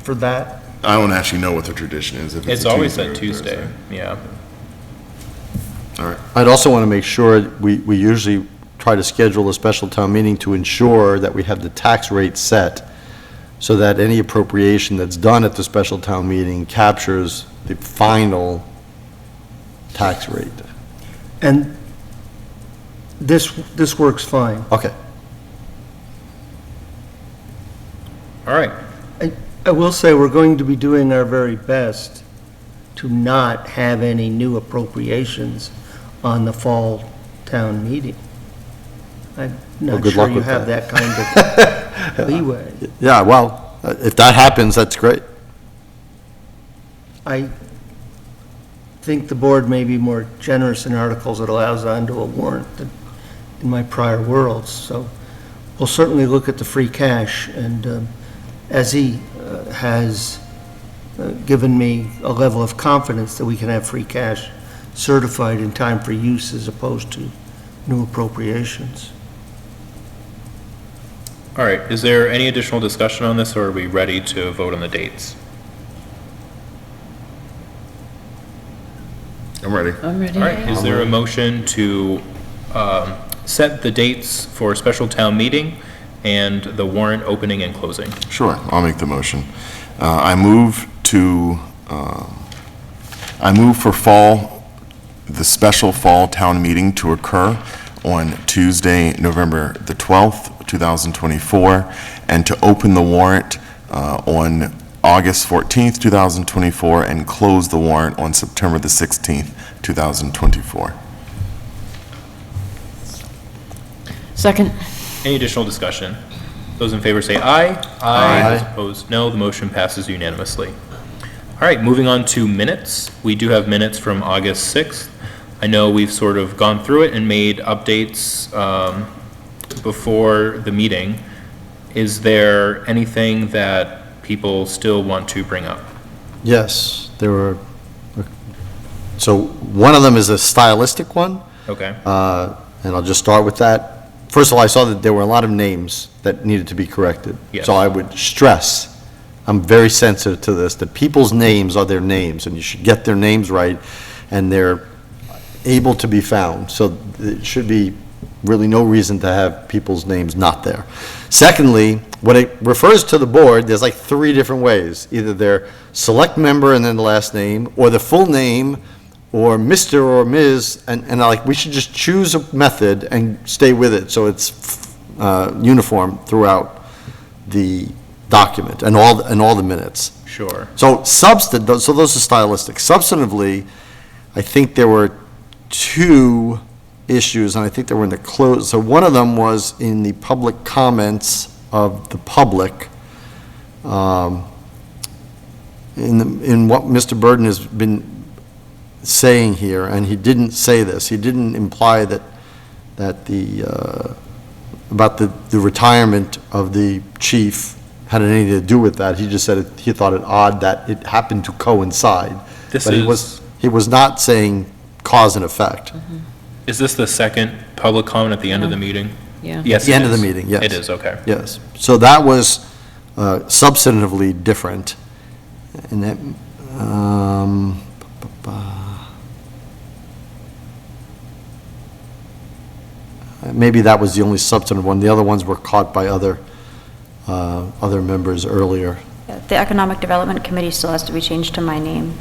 for that. I don't actually know what the tradition is. If It's a always Tuesday or that a Tuesday, Thursday. yeah. All right. I'd also want to make sure, we usually try to schedule a special town meeting to ensure that we have the tax rate set so that any appropriation that's done at the special town meeting captures the final tax rate. And this works fine. Okay. All right, I will say, we're going to be doing our very best to not have any new appropriations on the fall town meeting. I'm Well, not good sure luck you with have that. that kind of leeway. Yeah, well, if that happens, that's great. I think the board may be more generous in articles it allows onto a warrant than in my prior worlds, so we'll certainly look at the free cash, and as he has given me a level of confidence that we can have free cash certified in time for use as opposed to new appropriations. all right. Is there any additional discussion on this, or are we ready to vote on the dates? I'm ready. I'm ready. All right, is there a motion to set the dates for special town meeting and the warrant opening and closing? Sure, I'll make the motion. I move for the special fall town meeting to occur on Tuesday, November the 12th, 2024, and to open the warrant on August 14th, 2024, and close the warrant on September the 16th, 2024. Second. Any additional discussion? Those in favor say aye. Aye. Those opposed, no. The motion passes unanimously. All right, moving on to minutes. We do have minutes from August 6th. I know we've sort of gone through it and made updates before the meeting. Is there anything that people still want to bring up? Yes, there were, so one of them is a stylistic one. Okay, And I'll just start with that. First of all, I saw that there were a lot of names that needed to be corrected. Yes. So I would stress, I'm very sensitive to this, that people's names are their names, and you should get their names right, and they're able to be found. So there should be really no reason to have people's names not there. Secondly, when it refers to the board, there's like 3 different ways. Either they're select member and then the last name, or the full name, or Mr. or Ms., and like, we should just choose a method and stay with it, so it's uniform throughout the document and all the minutes. sure. So so those are stylistic. Substantively, I think there were 2 issues, and I think they were in the close. So one of them was in the public comments of the public, in what Mr. Burden has been saying here, and he didn't say this. He didn't imply that about the retirement of the chief had anything to do with that. He just said he thought it odd that it happened to coincide. This But he was not saying cause and effect. Is this the second public comment at the end of the meeting? Yeah. Yes, The it end of the is. meeting, yes. It is, okay. Yes. So that was substantively different. And that, maybe that was the only substantive one. The other ones were caught by other members earlier. The Economic Development Committee still has to be changed to my name.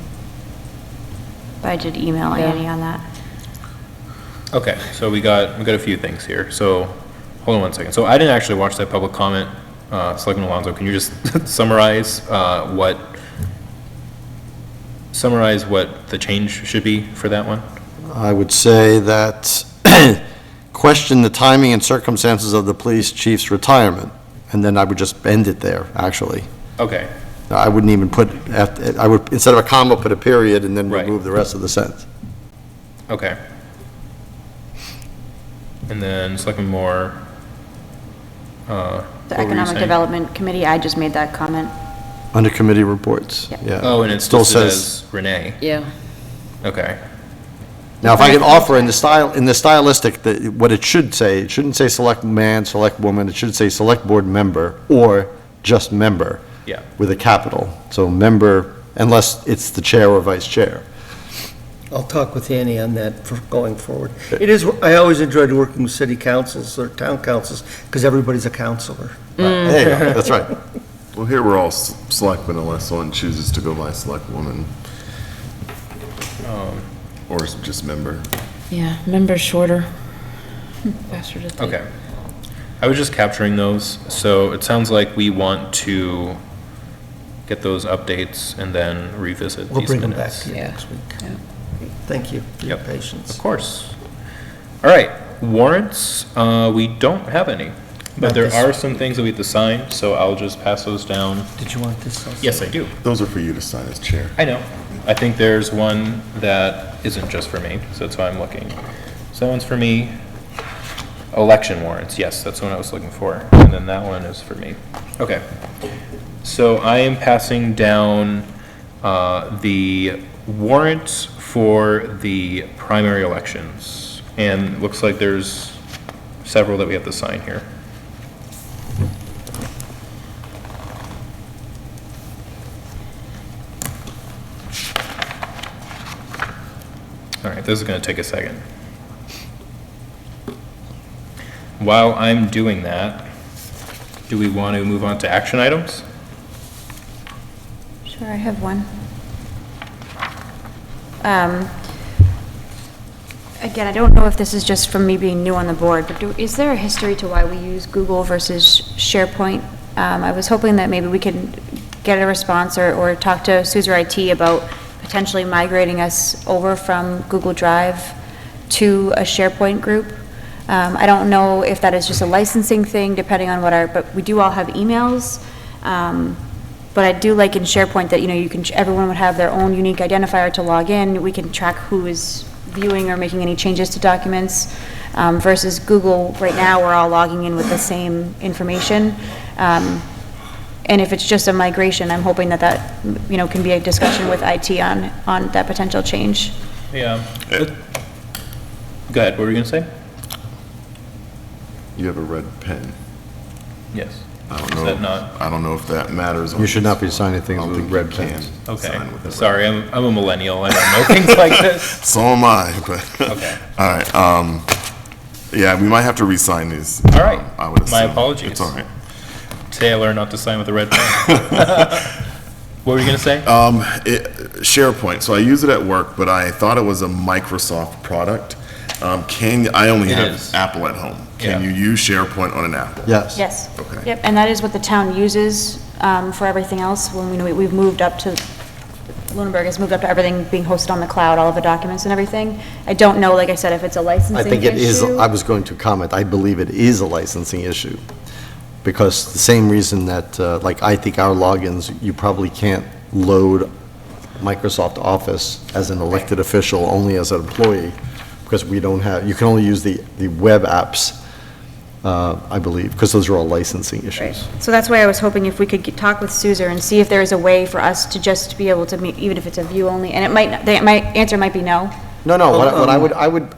But I did email Yeah. Annie on that. Okay, so we got a few things here. So, hold on one second. So I didn't actually watch that public comment. Selectman Alonso, can you just summarize what the change should be for that one? I would say that question the timing and circumstances of the police chief's retirement, and then I would just end it there, actually. Okay, I wouldn't even put, I would, instead of a comma, put a period and then Right. remove the rest of the sentence. okay. And then Selectman Moore. The what were you Economic saying? Development Committee, I just made that comment. Under committee reports, Yeah. yeah. Oh, and it still still says, says Renee. Yeah. Okay, now if I could offer in the stylistic, what it should say, it shouldn't say select man, select woman, it should say select board member or just member. yeah. With a capital. So member, unless it's the chair or vice chair. I'll talk with Annie on that for going forward. It is, I always enjoyed working with city councils or town councils, because everybody's a counselor. There you go, that's right. Well, here we're all selectmen unless someone chooses to go by select woman. Or just member. Yeah, members shorter. Faster to type. Okay. I was just capturing those, so it sounds like we want to get those updates and then revisit We'll these bring them back minutes. to you Yeah. next week. Yeah. Thank you for your Yep. patience. Of course. All right, warrants, we don't have any, but Not there this- are some things that we have to sign, so I'll just pass those down. Did you want this also? Yes, I do. Those are for you to sign as chair. I know. I think there's one that isn't just for me, so that's why I'm looking. So that one's for me. Election warrants, yes, that's the one I was looking for. And then that one is for me. Okay. So I am passing down the warrants for the primary elections. And it looks like there's several that we have to sign here. All right, this is going to take a second. While I'm doing that, do we want to move on to action items? Sure, I have one. Again, I don't know if this is just from me being new on the board, but is there a history to why we use Google versus SharePoint? I was hoping that maybe we could get a response or talk to Suzer IT about potentially migrating us over from Google Drive to a SharePoint group. I don't know if that is just a licensing thing, depending on but we do all have emails. But I do like in SharePoint that, everyone would have their own unique identifier to log in. We can track who is viewing or making any changes to documents, versus Google, right now, we're all logging in with the same information. And if it's just a migration, I'm hoping that can be a discussion with IT on that potential change. Yeah. Go ahead, what were you going to say? You have a red pen. Yes. I don't Is know. that not? I don't know if that matters. You should not be signing I things don't with think red you can pens. Okay, sign with a red sorry, I'm a millennial, I don't know things like this. So am I, but. Okay. All right, yeah, we might have to re-sign these. All right. I would My assume. apologies. It's all right. Today I learned not to sign with a red pen. What were you going to say? SharePoint, so I use it at work, but I thought it was a Microsoft product. I only It have is. Apple at home. Can Yeah. you use SharePoint on an Apple? Yes. Yes. Okay. Yep, and that is what the town uses for everything else. When we've moved up to, Lunenburg has moved up to everything being hosted on the cloud, all of the documents and everything. I don't know, like I said, if it's a licensing I issue. think it is, I was going to comment, I believe it is a licensing issue. Because the same reason that, I think our logins, you probably can't load Microsoft Office as an elected official, only as an employee, because we don't have, you can only use the web apps, I believe, because those are all licensing Right. issues. So that's why I was hoping if we could talk with Suzer and see if there is a way for us to just be able to meet, even if it's a view only, and my answer might be no. No, what I would,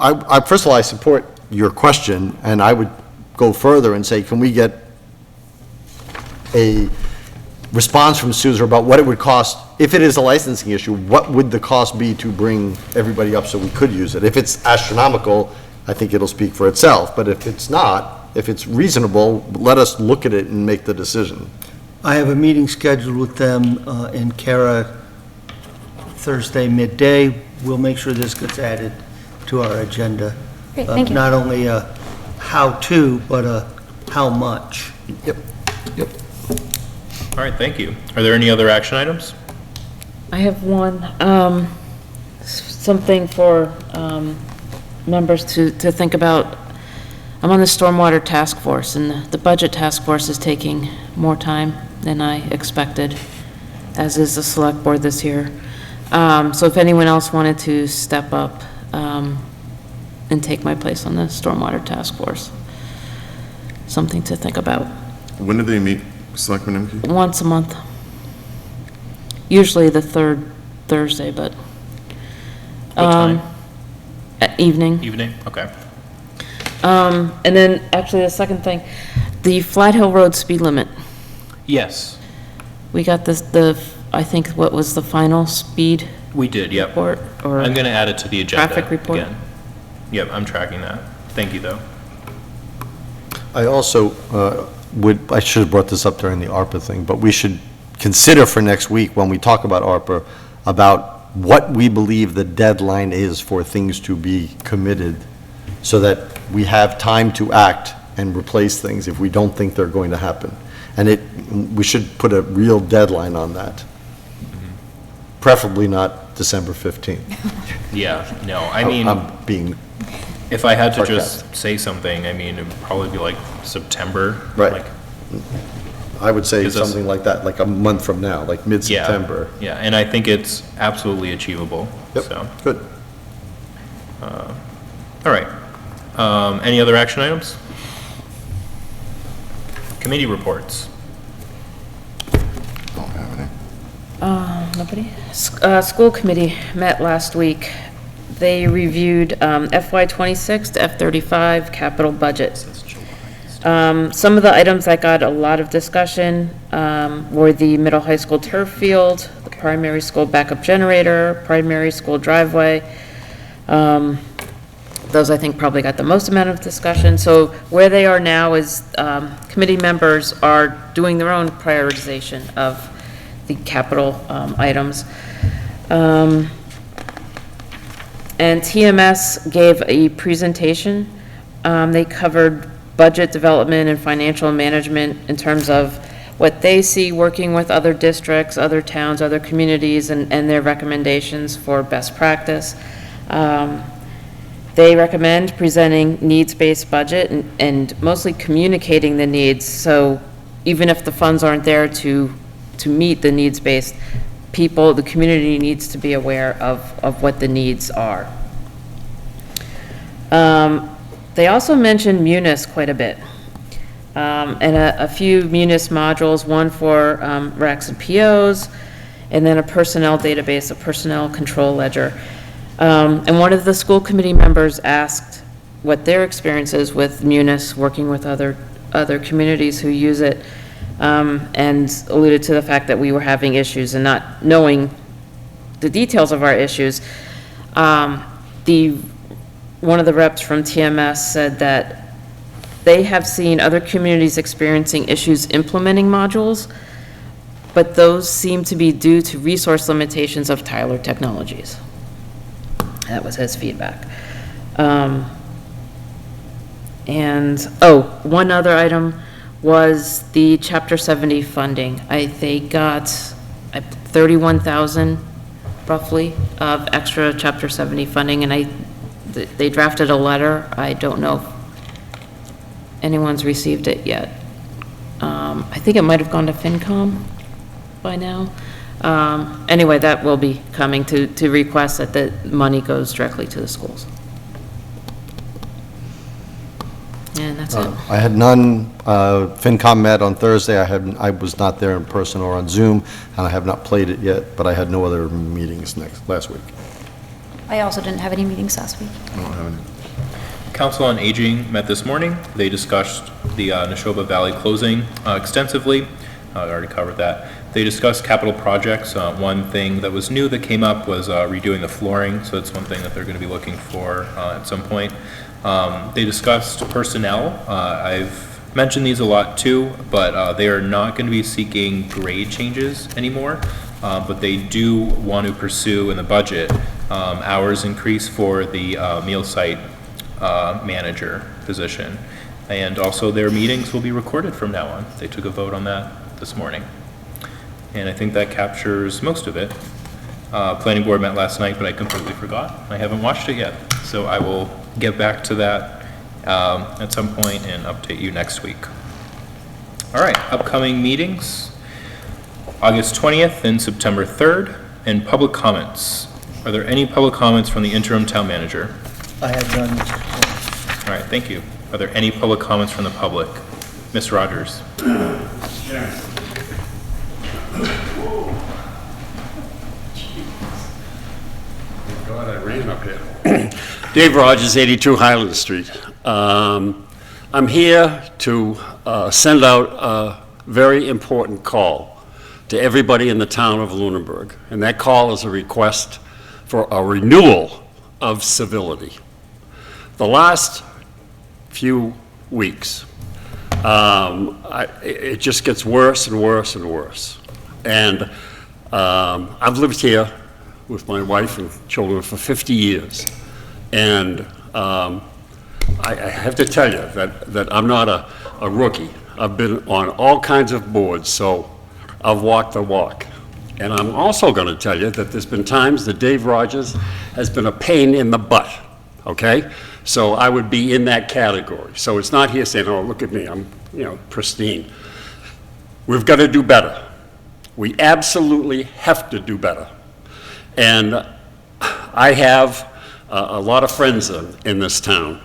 first of all, I support your question, and I would go further and say, can we get a response from SUSR about what it would cost, if it is a licensing issue, what would the cost be to bring everybody up so we could use it? If it's astronomical, I think it'll speak for itself, but if it's not, if it's reasonable, let us look at it and make the decision. I have a meeting scheduled with them in Kara Thursday midday. We'll make sure this gets added to our agenda. Great, thank you. Not only a how-to, but a how much. Yep. All right, thank you. Are there any other action items? I have one, something for members to think about. I'm on the Stormwater Task Force, and the Budget Task Force is taking more time than I expected, as is the Select Board this year. So if anyone else wanted to step up and take my place on the Stormwater Task Force, something to think about. When do they meet, Selectman Emke? Once a month. Usually the third Thursday, but. What time? Evening. Evening? Okay. And then, actually, the second thing, the Flat Hill Road speed limit. Yes, We got I think, what was the final speed we did, yep. report? Or I'm going to add it to the agenda. Traffic report? again. Yep, I'm tracking that. Thank you, though. I also I should have brought this up during the ARPA thing, but we should consider for next week, when we talk about ARPA, about what we believe the deadline is for things to be committed, so that we have time to act and replace things if we don't think they're going to happen. And we should put a real deadline on that. Preferably not December 15th. Yeah, no, I mean, I'm being, if I had to sarcastic. just say something, I mean, it'd probably be like September. Right. like, I would say Is this- something like that, like a month from now, like Yeah. mid-September. Yeah, and I think it's absolutely achievable, Yep, so. good. All right. Any other action items? Committee reports. Don't have any. Nobody? School committee met last week. They reviewed FY '26 to F-35 capital budget. Some of the items that got a lot of discussion were the middle high school turf field, the primary school backup generator, primary school driveway. Those, I think, probably got the most amount of discussion. So where they are now is committee members are doing their own prioritization of the capital items. And TMS gave a presentation. They covered budget development and financial management in terms of what they see working with other districts, other towns, other communities, and their recommendations for best practice. They recommend presenting needs-based budget and mostly communicating the needs. So even if the funds aren't there to meet the needs-based, people, the community needs to be aware of what the needs are. They also mentioned Munis quite a bit. And a few Munis modules, one for RACs and POs, and then a personnel database, a personnel control ledger. And one of the school committee members asked what their experience is with Munis, working with other communities who use it, and alluded to the fact that we were having issues and not knowing the details of our issues. One of the reps from TMS said that they have seen other communities experiencing issues implementing modules, but those seem to be due to resource limitations of Tyler Technologies. That was his feedback. One other item was the Chapter 70 funding. They got 31,000 roughly of extra Chapter 70 funding, and they drafted a letter. I don't know if anyone's received it yet. I think it might have gone to FinCom by now. Anyway, that will be coming to request that the money goes directly to the schools. And that's it. I had none, FinCom met on Thursday, I was not there in person or on Zoom, and I have not played it yet, but I had no other meetings last week. I also didn't have any meetings last week. I don't have any. Council on Aging met this morning. They discussed the Neshoba Valley closing extensively. I already covered that. They discussed capital projects. One thing that was new that came up was redoing the flooring, so that's one thing that they're going to be looking for at some point. They discussed personnel. I've mentioned these a lot too, but they are not going to be seeking grade changes anymore, but they do want to pursue in the budget hours increase for the meal site manager position. And also their meetings will be recorded from now on. They took a vote on that this morning. And I think that captures most of it. Planning board met last night, but I completely forgot. I haven't watched it yet. So I will get back to that at some point and update you next week. All right, upcoming meetings, August 20th and September 3rd, and public comments. Are there any public comments from the interim town manager? I have none, Mr. Chairman. All right, thank you. Are there any public comments from the public? Ms. Rogers. God, I ran up here. Dave Rogers, 82 Highland Street. I'm here to send out a very important call to everybody in the town of Lunenburg. And that call is a request for a renewal of civility. The last few weeks, it just gets worse and worse and worse. And I've lived here with my wife and children for 50 years. And I have to tell you that I'm not a rookie. I've been on all kinds of boards, so I've walked the walk. And I'm also going to tell you that there's been times that Dave Rogers has been a pain in the butt, okay? So I would be in that category. So it's not here saying, oh, look at me, I'm, pristine. We've got to do better. We absolutely have to do better. And I have a lot of friends in this town,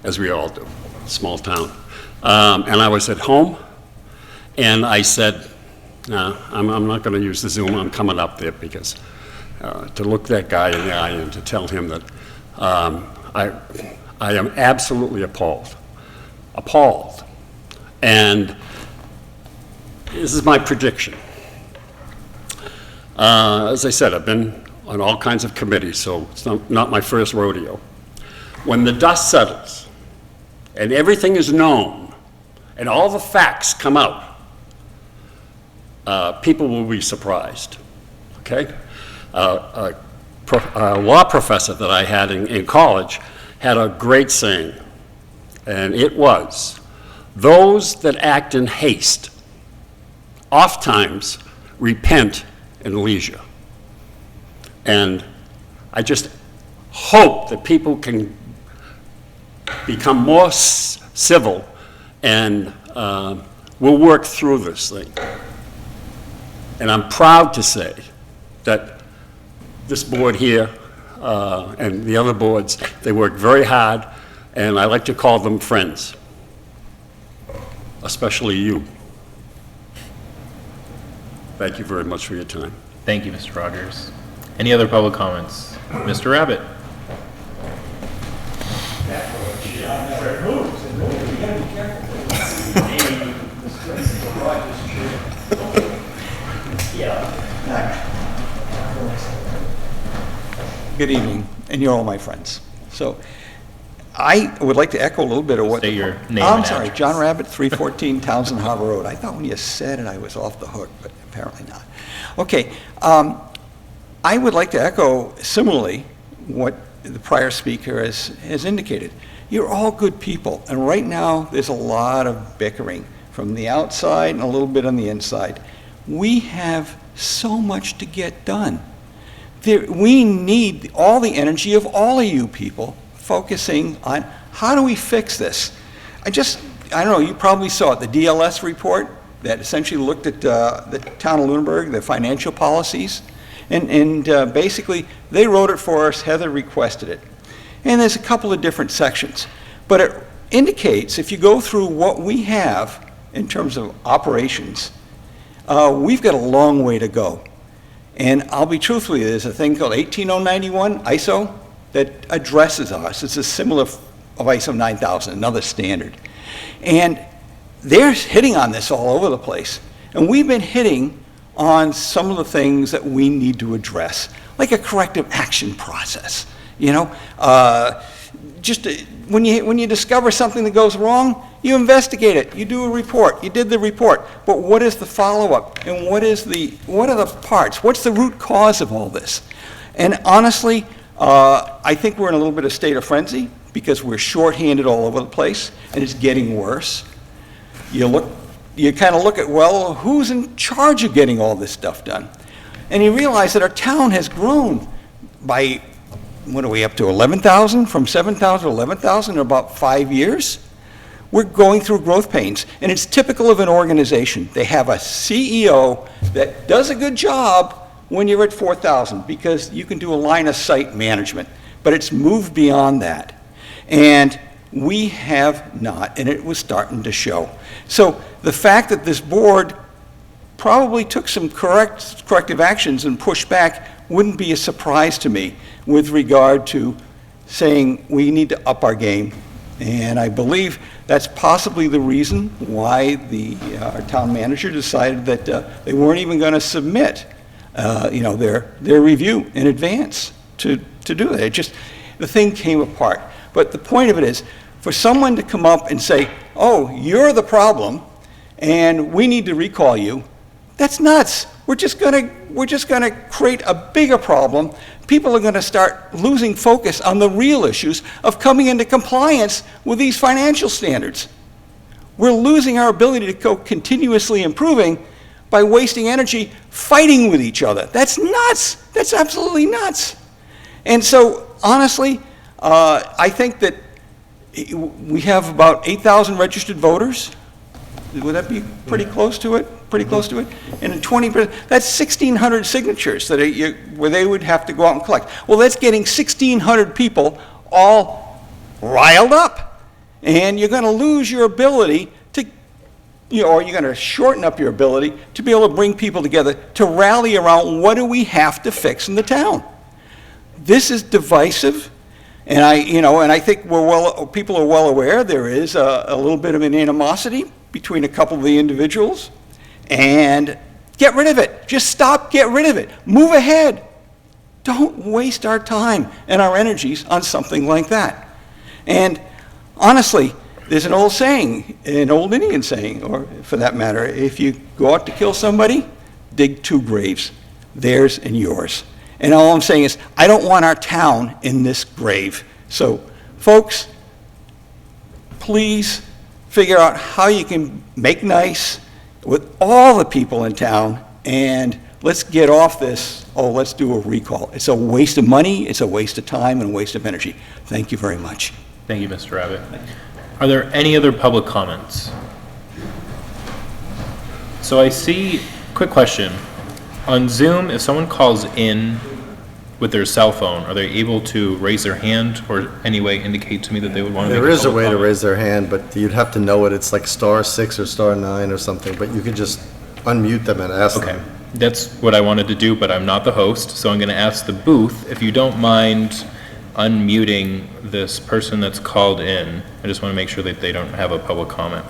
as we all do, small town. And I was at home, and I said, no, I'm not going to use the Zoom. I'm coming up there because to look that guy in the eye and to tell him that I am absolutely appalled. And this is my prediction. As I said, I've been on all kinds of committees, so it's not my first rodeo. When the dust settles and everything is known and all the facts come out, people will be surprised, okay? A law professor that I had in college had a great saying, and it was, those that act in haste oftentimes repent in leisure. And I just hope that people can become more civil and we'll work through this thing. And I'm proud to say that this board here and the other boards, they work very hard, and I like to call them friends, especially you. Thank you very much for your time. Thank you, Mr. Rogers. Any other public comments? Mr. Rabbit? Good evening, and you're all my friends. So I would like to echo a little bit of what... Say your name I'm and sorry, address. John Rabbit, 314 Townsend Harbor Road. I thought when you said it, I was off the hook, but apparently not. Okay, I would like to echo similarly what the prior speaker has indicated. You're all good people, and right now there's a lot of bickering from the outside and a little bit on the inside. We have so much to get done. We need all the energy of all of you people focusing on how do we fix this. I don't know, you probably saw it, the DLS report that essentially looked at the town of Lunenburg, their financial policies, and basically they wrote it for us, Heather requested it. And there's a couple of different sections, but it indicates if you go through what we have in terms of operations, we've got a long way to go. And I'll be truthful, there's a thing called 18091 ISO that addresses us. It's a similar of ISO 9000, another standard. And they're hitting on this all over the place. And we've been hitting on some of the things that we need to address, like a corrective action process. You know, when you discover something that goes wrong, you investigate it, you do a report, you did the report, but what is the follow-up, and what are the parts, what's the root cause of all this? And honestly, I think we're in a little bit of state of frenzy, because we're shorthanded all over the place, and it's getting worse. You kind of look at, well, who's in charge of getting all this stuff done? And you realize that our town has grown by, what are we up to, 11,000? From 7,000 to 11,000 in about 5 years? We're going through growth pains, and it's typical of an organization. They have a CEO that does a good job when you're at 4,000, because you can do a line of sight management, but it's moved beyond that. And we have not, and it was starting to show. So the fact that this board probably took some corrective actions and pushed back wouldn't be a surprise to me with regard to saying we need to up our game. And I believe that's possibly the reason why our town manager decided that they weren't even going to submit their review in advance to do that. It just, the thing came apart. But the point of it is, for someone to come up and say, oh, you're the problem, and we need to recall you, that's nuts. We're just gonna create a bigger problem. People are gonna start losing focus on the real issues of coming into compliance with these financial standards. We're losing our ability to go continuously improving by wasting energy fighting with each other. That's nuts. That's absolutely nuts. And so, honestly, I think that we have about 8,000 registered voters. Would that be pretty close to it? Pretty close to it? And in 20%, that's 1,600 signatures where they would have to go out and collect. Well, that's getting 1,600 people all riled up. And you're going to lose your ability to, or you're going to shorten up your ability to be able to bring people together to rally around what do we have to fix in the town. This is divisive. And I think people are well aware there is a little bit of an animosity between a couple of the individuals. And get rid of it. Just stop, get rid of it. Move ahead. Don't waste our time and our energies on something like that. And honestly, there's an old saying, an old Indian saying, or for that matter, if you go out to kill somebody, dig 2 graves, theirs and yours. And all I'm saying is, I don't want our town in this grave. So, folks, please figure out how you can make nice with all the people in town, and let's get off this, oh, let's do a recall. It's a waste of money, it's a waste of time, and a waste of energy. Thank you very much. Thank you, Mr. Abbott. Are there any other public comments? So I see, quick question. On Zoom, if someone calls in with their cell phone, are they able to raise their hand or any way indicate to me that they would want to make There a is a public way to comment? raise their hand, but you'd have to know it. It's like *6 or *9 or something, but you could just unmute them and ask Okay, them. that's what I wanted to do, but I'm not the host, so I'm going to ask the booth, if you don't mind unmuting this person that's called in. I just want to make sure that they don't have a public comment.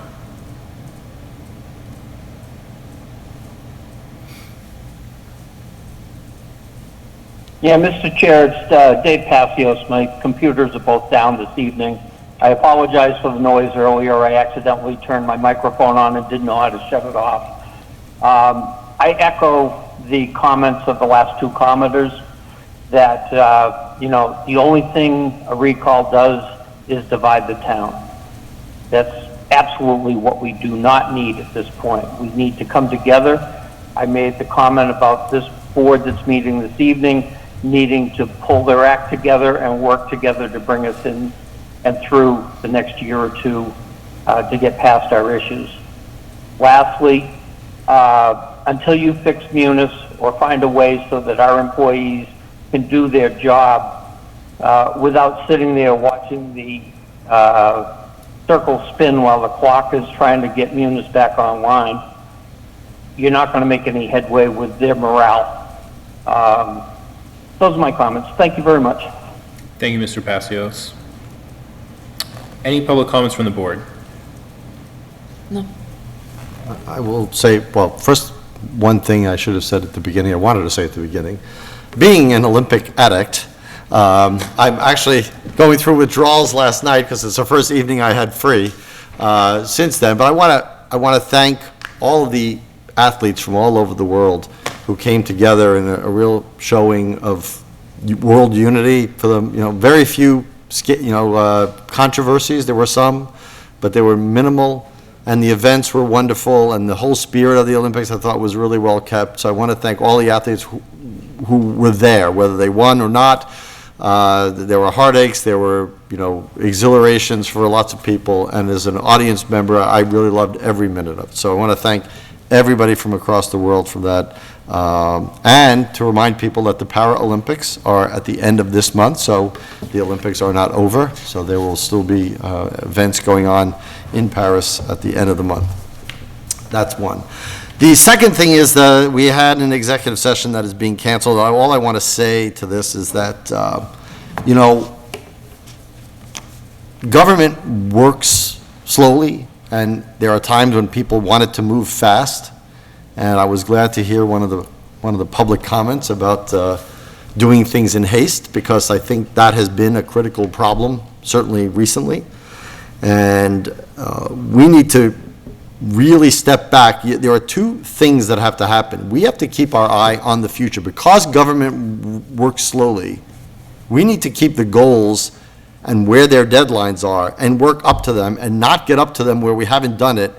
Yeah, Mr. Chair, it's Dave Passios. My computers are both down this evening. I apologize for the noise earlier. I accidentally turned my microphone on and didn't know how to shut it off. I echo the comments of the last 2 commenters that, the only thing a recall does is divide the town. That's absolutely what we do not need at this point. We need to come together. I made the comment about this board that's meeting this evening needing to pull their act together and work together to bring us in and through the next year or 2 to get past our issues. Lastly, until you fix Munis or find a way so that our employees can do their job without sitting there watching the circle spin while the clock is trying to get Munis back online, you're not going to make any headway with their morale. Those are my comments. Thank you very much. Thank you, Mr. Passios. Any public comments from the board? I will say, well, first, one thing I should have said at the beginning, I wanted to say at the beginning. Being an Olympic addict, I'm actually going through withdrawals last night because it's the first evening I had free since then. But I want to thank all of the athletes from all over the world who came together in a real showing of world unity for them. Very few, controversies. There were some, but they were minimal. And the events were wonderful, and the whole spirit of the Olympics I thought was really well kept. So I want to thank all the athletes who were there, whether they won or not. There were heartaches, there were, exhilarations for lots of people. And as an audience member, I really loved every minute of it. So I want to thank everybody from across the world for that. And to remind people that the Paralympics are at the end of this month, so the Olympics are not over. So there will still be events going on in Paris at the end of the month. That's one. The second thing is that we had an executive session that is being canceled. All I want to say to this is that, government works slowly, and there are times when people want it to move fast. And I was glad to hear one of the public comments about doing things in haste, because I think that has been a critical problem, certainly recently. And we need to really step back. There are two things that have to happen. We have to keep our eye on the future. Because government works slowly, we need to keep the goals and where their deadlines are and work up to them, and not get up to them where we haven't done it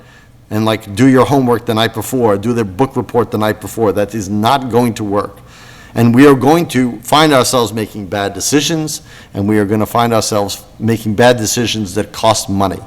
and do your homework the night before, do their book report the night before. That is not going to work. And we are going to find ourselves making bad decisions, and we are going to find ourselves making bad decisions that cost money,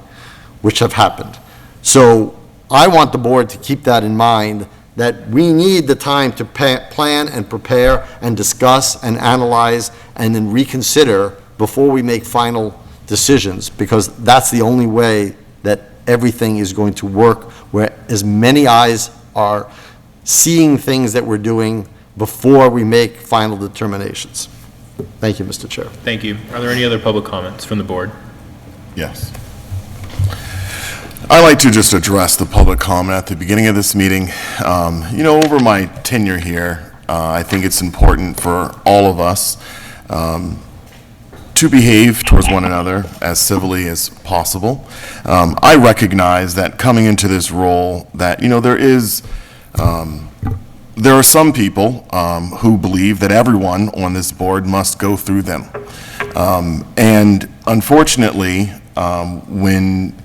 which have happened. So I want the board to keep that in mind, that we need the time to plan and prepare and discuss and analyze and then reconsider before we make final decisions, because that's the only way that everything is going to work, where as many eyes are seeing things that we're doing before we make final determinations. Thank you, Mr. Chair. Thank you. Are there any other public comments from the board? Yes. I'd like to just address the public comment at the beginning of this meeting. Over my tenure here, I think it's important for all of us to behave towards one another as civilly as possible. I recognize that coming into this role that, there are some people who believe that everyone on this board must go through them. And unfortunately, when,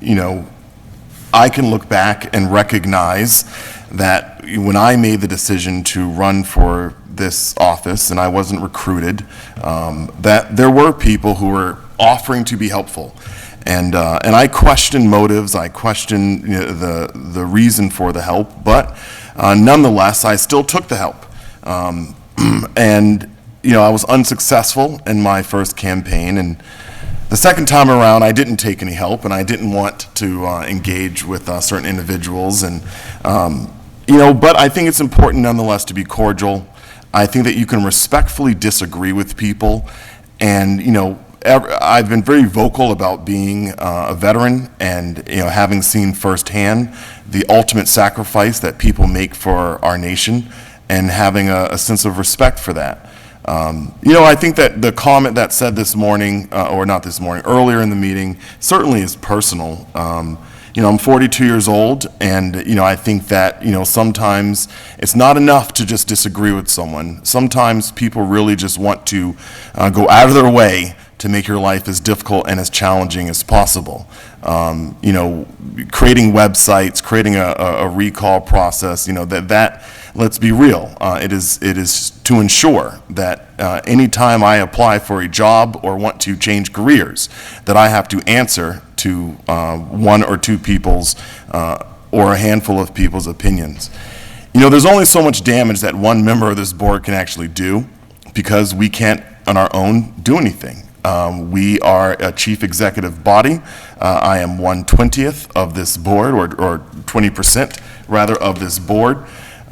I can look back and recognize that when I made the decision to run for this office and I wasn't recruited, that there were people who were offering to be helpful. And I question motives, I question the reason for the help, but nonetheless, I still took the help. And, I was unsuccessful in my first campaign, and the second time around, I didn't take any help, and I didn't want to engage with certain individuals. And, but I think it's important nonetheless to be cordial. I think that you can respectfully disagree with people, and, I've been very vocal about being a veteran and, having seen firsthand the ultimate sacrifice that people make for our nation, and having a sense of respect for that. I think that the comment that said this morning, or not this morning, earlier in the meeting, certainly is personal. I'm 42 years old, and, I think that, sometimes it's not enough to just disagree with someone. Sometimes people really just want to go out of their way to make your life as difficult and as challenging as possible. Creating websites, creating a recall process, that let's be real, it is to ensure that anytime I apply for a job or want to change careers, that I have to answer to one or two people's or a handful of people's opinions. There's only so much damage that one member of this board can actually do, because we can't on our own do anything. We are a chief executive body. I am 1/20th of this board, or 20% rather of this board.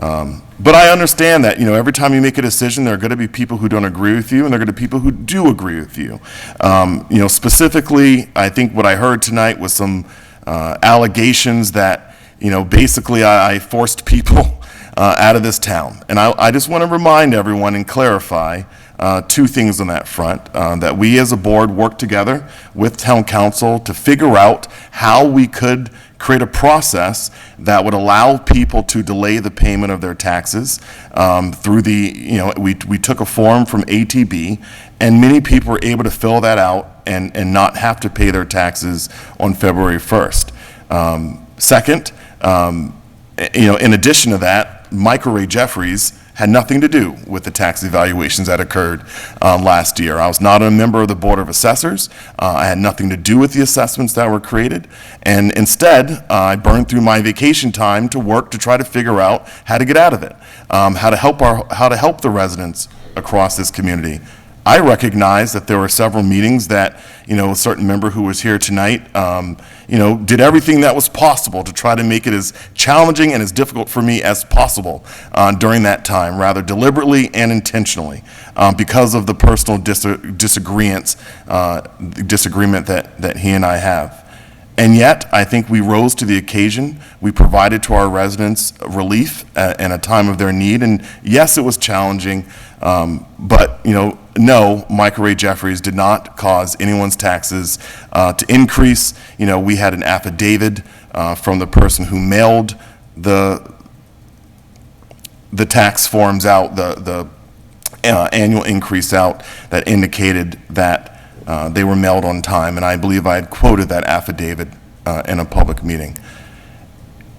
But I understand that, every time you make a decision, there are going to be people who don't agree with you, and there are going to be people who do agree with you. Specifically, I think what I heard tonight was some allegations that, basically I forced people out of this town. And I just want to remind everyone and clarify two things on that front, that we as a board worked together with town council to figure out how we could create a process that would allow people to delay the payment of their taxes through we took a form from ATB, and many people were able to fill that out and not have to pay their taxes on February 1st. Second, in addition to that, Michael Ray Jeffries had nothing to do with the tax evaluations that occurred last year. I was not a member of the Board of Assessors. I had nothing to do with the assessments that were created. And instead, I burned through my vacation time to work to try to figure out how to get out of it, how to help the residents across this community. I recognize that there were several meetings that, a certain member who was here tonight, did everything that was possible to try to make it as challenging and as difficult for me as possible during that time, rather deliberately and intentionally, because of the personal disagreement that he and I have. And yet, I think we rose to the occasion. We provided to our residents relief in a time of their need. And yes, it was challenging, but, no, Michael Ray Jeffries did not cause anyone's taxes to increase. We had an affidavit from the person who mailed the tax forms out, the annual increase out, that indicated that they were mailed on time, and I believe I had quoted that affidavit in a public meeting.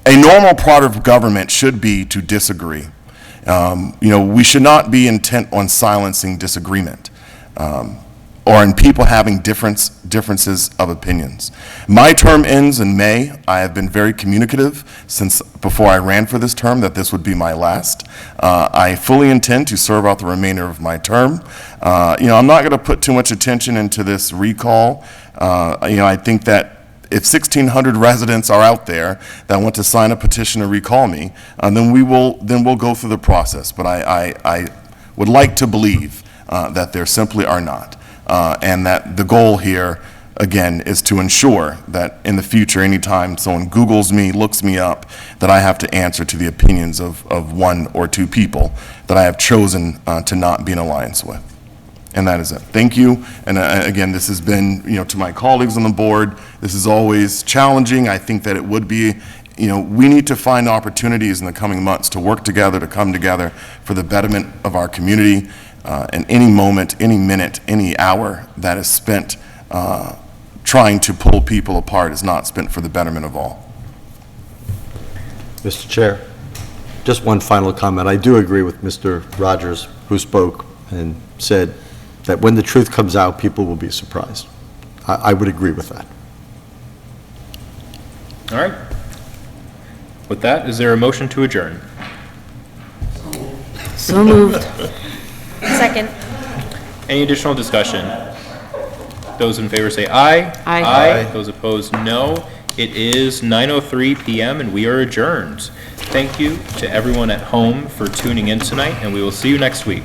A normal part of government should be to disagree. We should not be intent on silencing disagreement or in people having differences of opinions. My term ends in May. I have been very communicative since before I ran for this term that this would be my last. I fully intend to serve out the remainder of my term. I'm not going to put too much attention into this recall. I think that if 1,600 residents are out there that want to sign a petition to recall me, then we'll go through the process. But I would like to believe that there simply are not. And that the goal here, again, is to ensure that in the future, anytime someone Googles me, looks me up, that I have to answer to the opinions of one or two people that I have chosen to not be in alliance with. And that is it. Thank you. And again, this has been, to my colleagues on the board, this is always challenging. I think that it would be, we need to find opportunities in the coming months to work together, to come together for the betterment of our community. And any moment, any minute, any hour that is spent trying to pull people apart is not spent for the betterment of all. Mr. Chair, just one final comment. I do agree with Mr. Rogers, who spoke and said that when the truth comes out, people will be surprised. I would agree with that. All right. With that, is there a motion to adjourn? So moved. Second. Any additional discussion? Those in favor say aye. Aye. Aye. Those opposed, no. It is 9:03 p.m. and we are adjourned. Thank you to everyone at home for tuning in tonight, and we will see you next week.